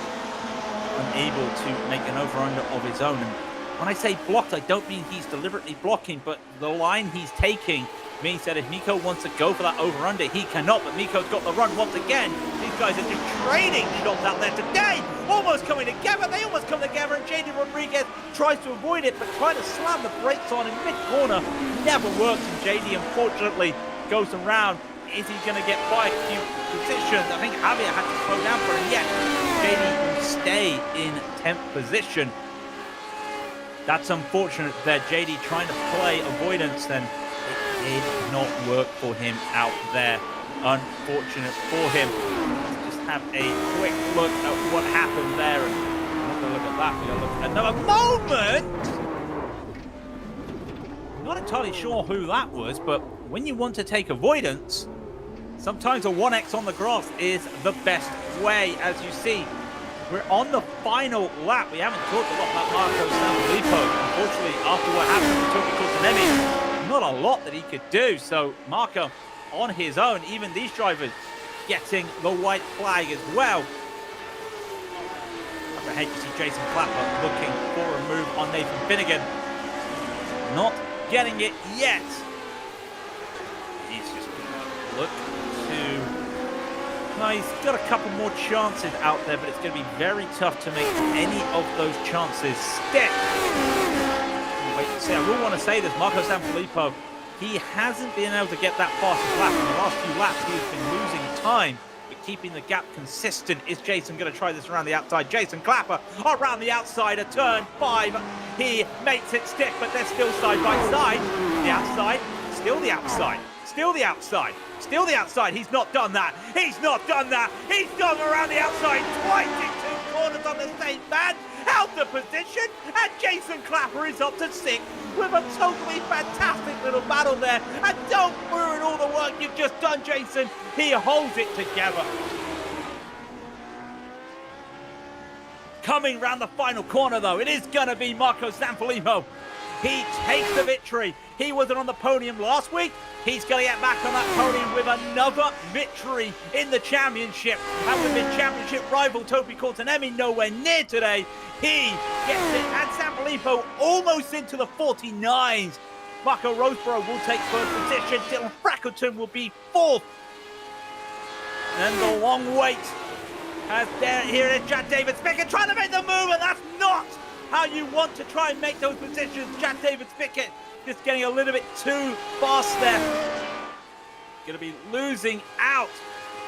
unable to make an over-under of his own. And when I say blocked, I don't mean he's deliberately blocking, but the line he's taking means that if Miko wants to go for that over-under, he cannot, but Miko's got the run once again. These guys are just trading shots out there today, almost coming together. They almost come together, and JD Rodriguez tries to avoid it, but trying to slam the brakes on in mid-corner never works, and JD, unfortunately, goes around. Is he going to get by a few positions? I think Javier had to slow down for him, yet JD will stay in 10th position. That's unfortunate there. JD trying to play avoidance, then it did not work for him out there. Unfortunate for him. Let's just have a quick look at what happened there. And we're not going to look at that. We're going to look at another moment. Not entirely sure who that was, but when you want to take avoidance, sometimes a 1x on the grass is the best way. As you see, we're on the final lap. We haven't talked a lot about Marco Sanfilippo. Unfortunately, after what happened to Toby Coulthard, not a lot that he could do. So Marco on his own, even these drivers getting the white flag as well. I hate to see Jason Clapper looking for a move on Nathan Finnegan. Not getting it yet. He's just going to look to... He's got a couple more chances out there, but it's going to be very tough to make any of those chances stick. Wait to see. I will want to say this, Marco Sanfilippo, he hasn't been able to get that fastest lap. In the last few laps, he has been losing time, but keeping the gap consistent. Is Jason going to try this around the outside? Jason Clapper around the outside of turn 5. He makes it stick, but they're still side by side. The outside, still the outside, still the outside. Still the outside. He's not done that. He's not done that. He's gone around the outside twice in 2 corners on the same man. Out the position. And Jason Clapper is up to 6 with a totally fantastic little battle there. And don't ruin all the work you've just done, Jason. He holds it together. Coming round the final corner, though, it is going to be Marco Sanfilippo. He takes the victory. He wasn't on the podium last week. He's going to get back on that podium with another victory in the championship. And with his championship rival, Toby Coulthard nowhere near today. He gets it. And Sanfilippo almost into the 49s. Marco Roseborough will take first position. Dylan Frackleton will be 4th. And the long wait. Here is Jack David Spickett trying to make the move, and that's not how you want to try and make those positions. Jack David Spickett just getting a little bit too fast there. Going to be losing out,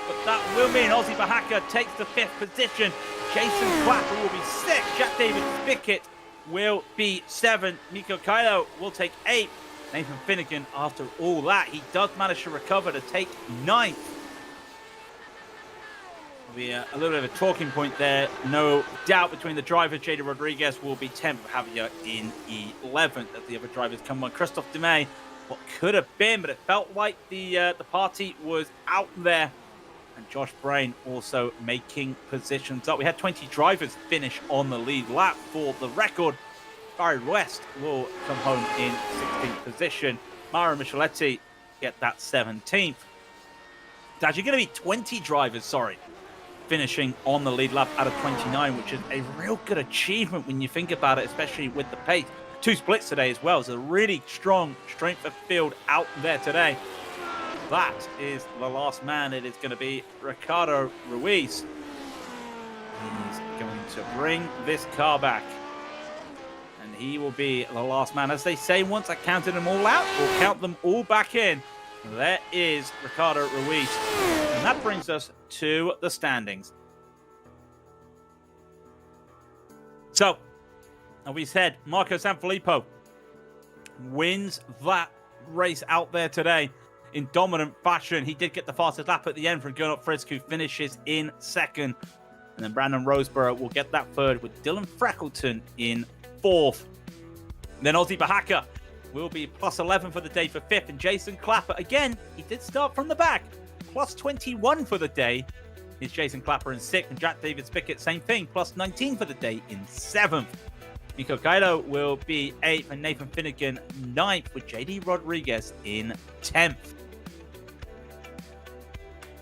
but that will mean Ozzy Bahaka takes the 5th position. Jason Clapper will be 6th. Jack David Spickett will be 7th. Miko Kailo will take 8th. Nathan Finnegan, after all that, he does manage to recover to take 9th. Be a little bit of a talking point there, no doubt, between the drivers. JD Rodriguez will be 10th, Javier in 11th as the other drivers come on. Christophe Demey, what could have been, but it felt like the party was out there. And Josh Brain also making positions up. We had 20 drivers finish on the lead lap for the record. Barry West will come home in 16th position. Mauro Micheletti get that 17th. It's actually going to be 20 drivers, sorry. finishing on the lead lap out of 29, which is a real good achievement when you think about it, especially with the pace. 2 splits today as well, so a really strong strength of field out there today. That is the last man. It is going to be Ricardo Ruiz. He's going to bring this car back. And he will be the last man. As they say, once I counted them all out, we'll count them all back in. There is Ricardo Ruiz. And that brings us to the standings. So, as we said, Marco Sanfilippo wins that race out there today in dominant fashion. He did get the fastest lap at the end from Gernot Frisk, who finishes in second. And then Brandon Roseborough will get that third, with Dylan Freckleton in fourth. And then Ozzy Bahaka will be plus 11 for the day for fifth. And Jason Clapper, again, he did start from the back. Plus 21 for the day is Jason Clapper in sixth. And Jack David Spickett, same thing, plus 19 for the day in seventh. Miko Kaido will be 8th, and Nathan Finnegan 9th, with JD Rodriguez in 10th.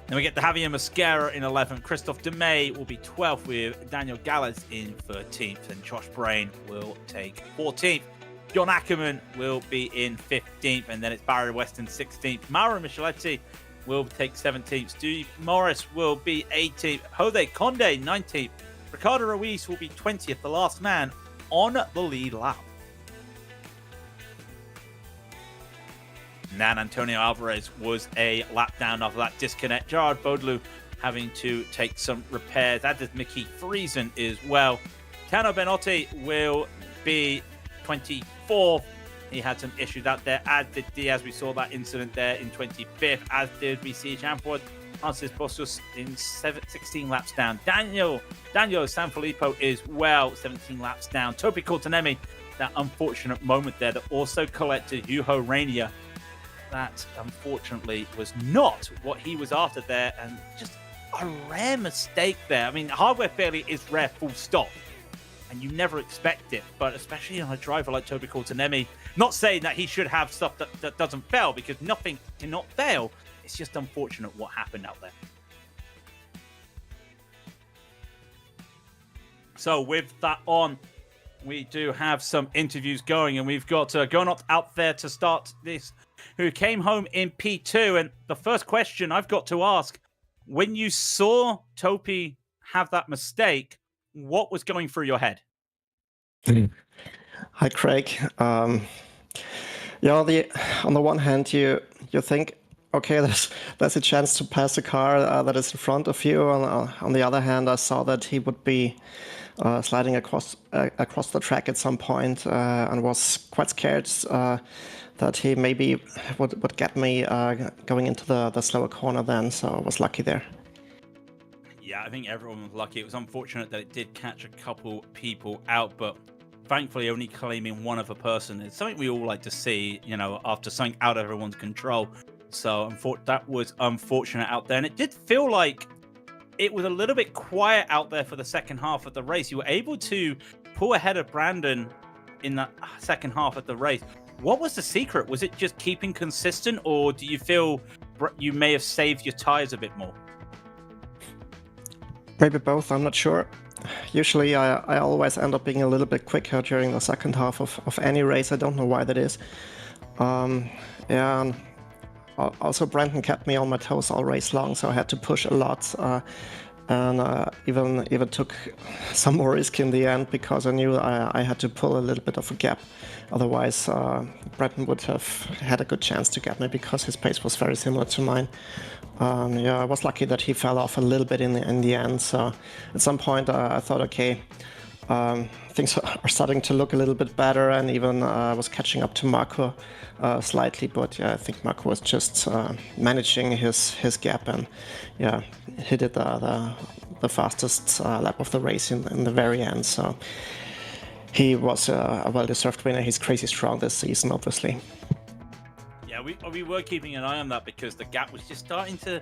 Then we get the Javier Mosquera in 11th. Christophe Demey will be 12th, with Daniel Gallas in 13th, and Josh Brain will take 14th. John Ackerman will be in 15th, and then it's Barry Weston 16th. Mauro Micheletti will take 17th. Stu Morris will be 18th. Jose Conde 19th. Ricardo Ruiz will be 20th, the last man on the lead lap. Nan Antonio Alvarez was a lap down after that disconnect. Gerard Baudelu having to take some repairs. That is Mickey Friesen as well. Tano Benotti will be 24th. He had some issues out there, as did Diaz. We saw that incident there in 25th, as did we see Champfort. Francis Bossus in 16 laps down. Daniel Sanfilippo is 17 laps down. Topi Kortenemi, that unfortunate moment there that also collected Juho Rainier. That unfortunately was not what he was after there, and just a rare mistake there. I mean, hardware failure is rare, full stop, and you never expect it, but especially on a driver like Topi Kortenemi. Not saying that he should have stuff that doesn't fail, because nothing cannot fail. It's just unfortunate what happened out there. So with that on, we do have some interviews going, and we've got Gernot out there to start this, who came home in P2. And the first question I've got to ask, when you saw Topi have that mistake, what was going through your head? Hi, Craig. On the one hand, you think, okay, there's a chance to pass a car that is in front of you. On the other hand, I saw that he would be sliding across the track at some point, and was quite scared that he maybe would get me going into the slower corner then. So I was lucky there. Yeah, I think everyone was lucky. It was unfortunate that it did catch a couple people out, but thankfully only claiming one other person. It's something we all like to see, after something out of everyone's control. So that was unfortunate out there. And it did feel like it was a little bit quiet out there for the second half of the race. You were able to pull ahead of Brandon in that second half of the race. What was the secret? Was it just keeping consistent, or do you feel you may have saved your tires a bit more? Maybe both, I'm not sure. Usually I always end up being a little bit quicker during the second half of any race. I don't know why that is. And also Brandon kept me on my toes all race long, so I had to push a lot. And even took some more risk in the end, because I knew I had to pull a little bit of a gap. Otherwise, Brandon would have had a good chance to get me, because his pace was very similar to mine. I was lucky that he fell off a little bit in the end. So at some point I thought, okay, things are starting to look a little bit better, and even was catching up to Marco slightly. But yeah, I think Marco was just managing his gap, and he did the fastest lap of the race in the very end. So he was a well-deserved winner. He's crazy strong this season, obviously. Yeah, we were keeping an eye on that, because the gap was just starting to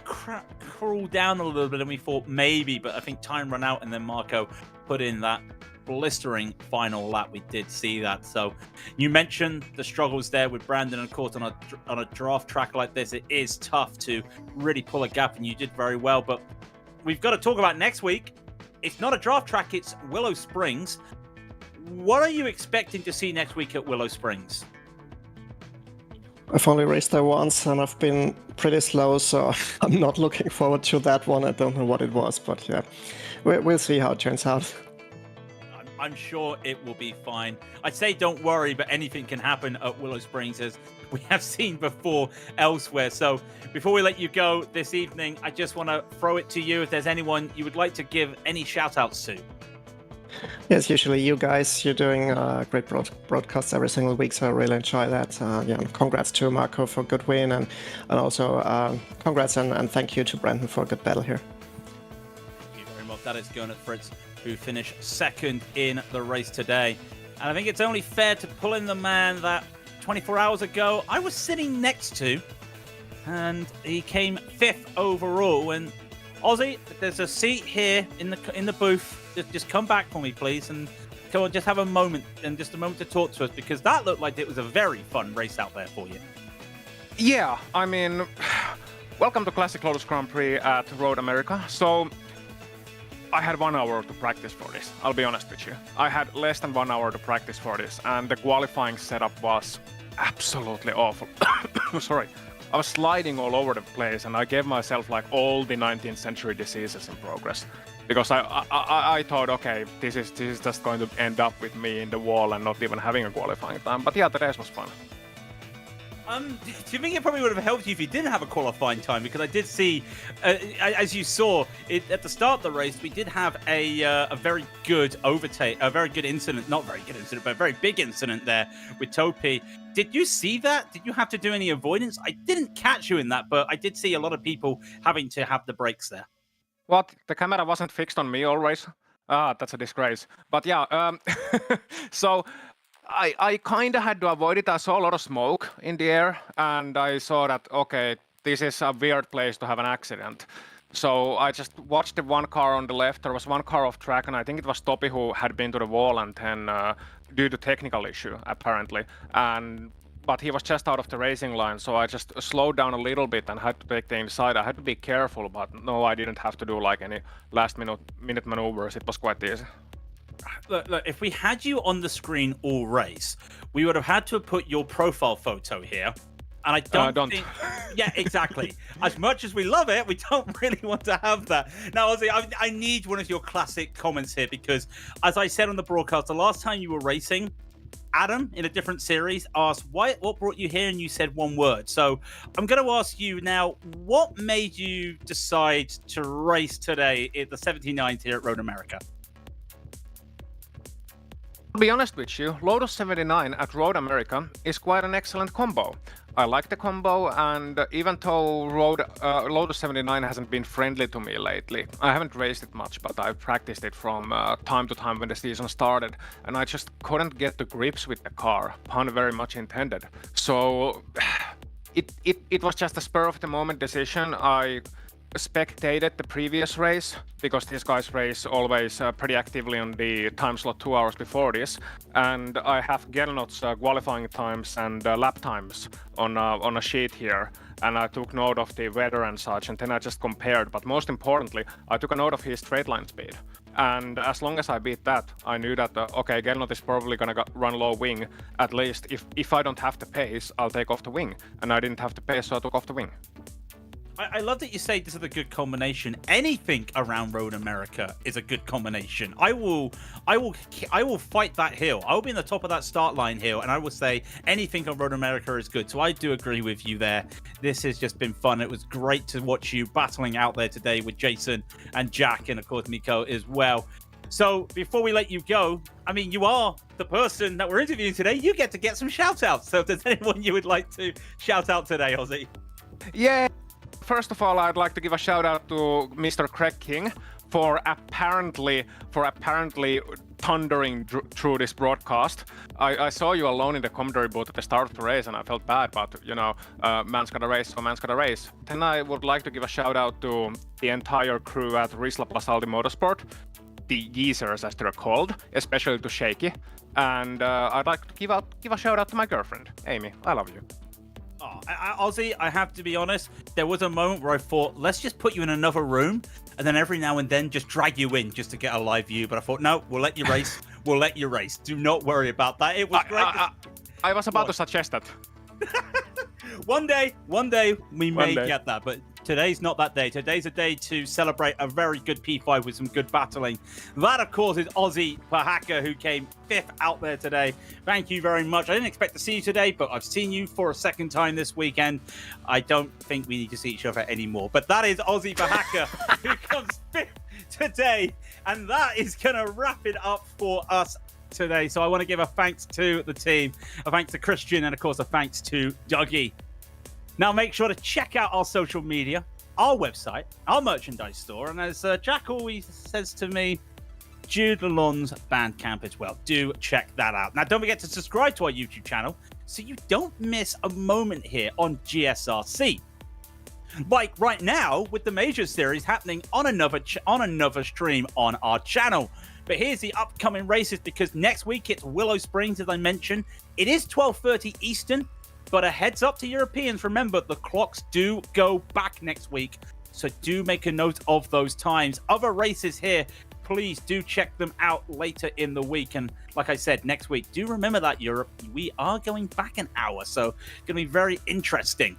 crawl down a little bit, and we thought maybe, but I think time ran out, and then Marco put in that blistering final lap. We did see that. So you mentioned the struggles there with Brandon, and of course on a draft track like this, it is tough to really pull a gap, and you did very well. But we've got to talk about next week. It's not a draft track, it's Willow Springs. What are you expecting to see next week at Willow Springs? I've only raced there once and I've been pretty slow, so I'm not looking forward to that one. I don't know what it was, but yeah, we'll see how it turns out. I'm sure it will be fine. I'd say don't worry, but anything can happen at Willow Springs, as we have seen before elsewhere. So before we let you go this evening, I just want to throw it to you if there's anyone you would like to give any shout-outs to. Yes, usually you guys, you're doing great broadcasts every single week, so I really enjoy that. Yeah, and congrats to Marco for a good win, and also congrats and thank you to Brandon for a good battle here. Thank you very much. That is Gernot Fritz, who finished second in the race today. And I think it's only fair to pull in the man that 24 hours ago I was sitting next to, and he came 5th overall. And Ozzy, there's a seat here in the booth. Just come back for me, please, and come on, just have a moment to talk to us, because that looked like it was a very fun race out there for you. Yeah, I mean, welcome to Classic Lotus Grand Prix at Road America. So I had 1 hour to practice for this, I'll be honest with you. I had less than 1 hour to practice for this, and the qualifying setup was absolutely awful. Sorry. I was sliding all over the place, and I gave myself like all the 19th century diseases in progress. Because I thought, okay, this is just going to end up with me in the wall and not even having a qualifying time. But yeah, the race was fun. Do you think it probably would have helped you if you didn't have a qualifying time? Because I did see, as you saw at the start of the race, we did have a very good overtake, a very good incident, not very good incident, but a very big incident there with Topi. Did you see that? Did you have to do any avoidance? I didn't catch you in that, but I did see a lot of people having to have the brakes there. What? The camera wasn't fixed on me always? Ah, that's a disgrace. But yeah, so I kind of had to avoid it. I saw a lot of smoke in the air, and I saw that, okay, this is a weird place to have an accident. So I just watched the one car on the left. There was one car off track, and I think it was Topi who had been to the wall, and then due to technical issue, apparently. But he was just out of the racing line, so I just slowed down a little bit and had to take the inside. I had to be careful, but no, I didn't have to do like any last-minute maneuvers. It was quite easy. Look, if we had you on the screen all race, we would have had to have put your profile photo here. And I don't think... Yeah, exactly. As much as we love it, we don't really want to have that. Now, Ozzy, I need one of your classic comments here, because as I said on the broadcast, the last time you were racing, Adam, in a different series, asked what brought you here, and you said one word. So I'm going to ask you now, what made you decide to race today at the 79th here at Road America? To be honest with you, Lotus 79 at Road America is quite an excellent combo. I like the combo, and even though Lotus 79 hasn't been friendly to me lately, I haven't raced it much, but I've practiced it from time to time when the season started, and I just couldn't get to grips with the car, pun very much intended. So it was just a spur of the moment decision. I spectated the previous race, because these guys race always pretty actively on the time slot 2 hours before this, and I have Gernot's qualifying times and lap times on a sheet here, and I took note of the weather and such, and then I just compared. But most importantly, I took a note of his straight line speed, and as long as I beat that, I knew that okay, Gernot is probably gonna run low wing. At least if I don't have the pace, I'll take off the wing, and I didn't have the pace, so I took off the wing. I love that you say this is a good combination. Anything around Road America is a good combination. I will fight that hill. I will be in the top of that start line hill, and I will say anything on Road America is good. So I do agree with you there. This has just been fun. It was great to watch you battling out there today with Jason and Jack, and of course Nico as well. So before we let you go, I mean, you are the person that we're interviewing today. You get to get some shout outs. So if there's anyone you would like to shout out today, Ozzy. Yeah. First of all, I'd like to give a shout out to Mr. Craig King for apparently thundering through this broadcast. I saw you alone in the commentary booth at the start of the race, and I felt bad, but you know, man's gotta race, so man's gotta race. Then I would like to give a shout out to the entire crew at Risla Plasaldi Motorsport, the geezers as they're called, especially to Shaky. And I'd like to give a shout out to my girlfriend, Amy. I love you. Oh, Ozzy, I have to be honest, there was a moment where I thought, let's just put you in another room, and then every now and then just drag you in just to get a live view. But I thought, no, we'll let you race. We'll let you race. Do not worry about that. It was great. I was about to suggest that. One day we may get that, but today's not that day. Today's a day to celebrate a very good P5 with some good battling. That, of course, is Ozzy Pahaka, who came 5th out there today. Thank you very much. I didn't expect to see you today, but I've seen you for a second time this weekend. I don't think we need to see each other anymore. But that is Ozzy Pahaka, who comes 5th today, and that is going to wrap it up for us today. So I want to give a thanks to the team, a thanks to Christian, and of course a thanks to Dougie. Now make sure to check out our social media, our website, our merchandise store, and as Jack always says to me, Jude Lalonde's Bandcamp as well. Do check that out. Now don't forget to subscribe to our YouTube channel so you don't miss a moment here on GSRC. Like right now with the Major Series happening on another stream on our channel. But here's the upcoming races, because next week it's Willow Springs, as I mentioned. It is 12:30 Eastern, but a heads up to Europeans. Remember, the clocks do go back next week, so do make a note of those times. Other races here, please do check them out later in the week. And like I said, next week, do remember that Europe, we are going back an hour, so it's going to be very interesting.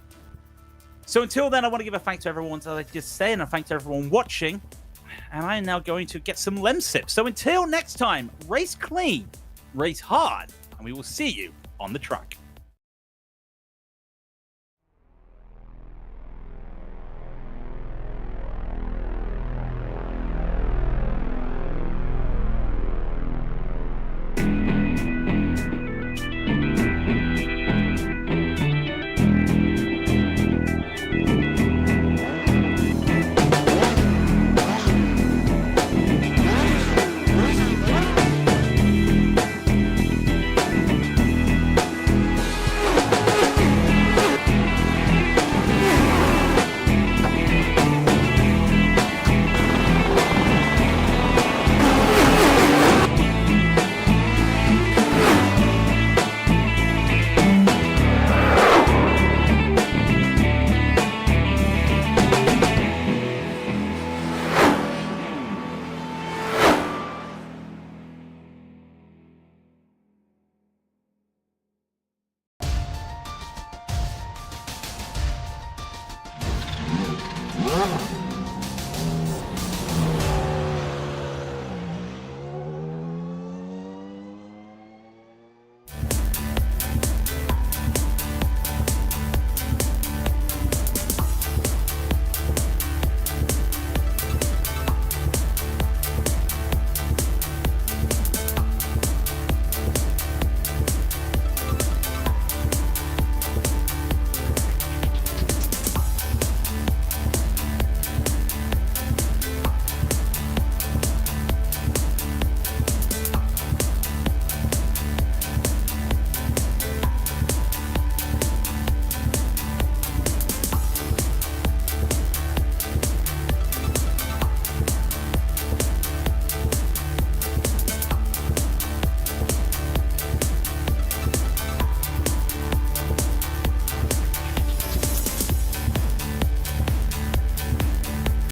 So until then, I want to give a thanks to everyone, as I just say, and a thanks to everyone watching. And I am now going to get some lem sips. So until next time, race clean, race hard, and we will see you on the track.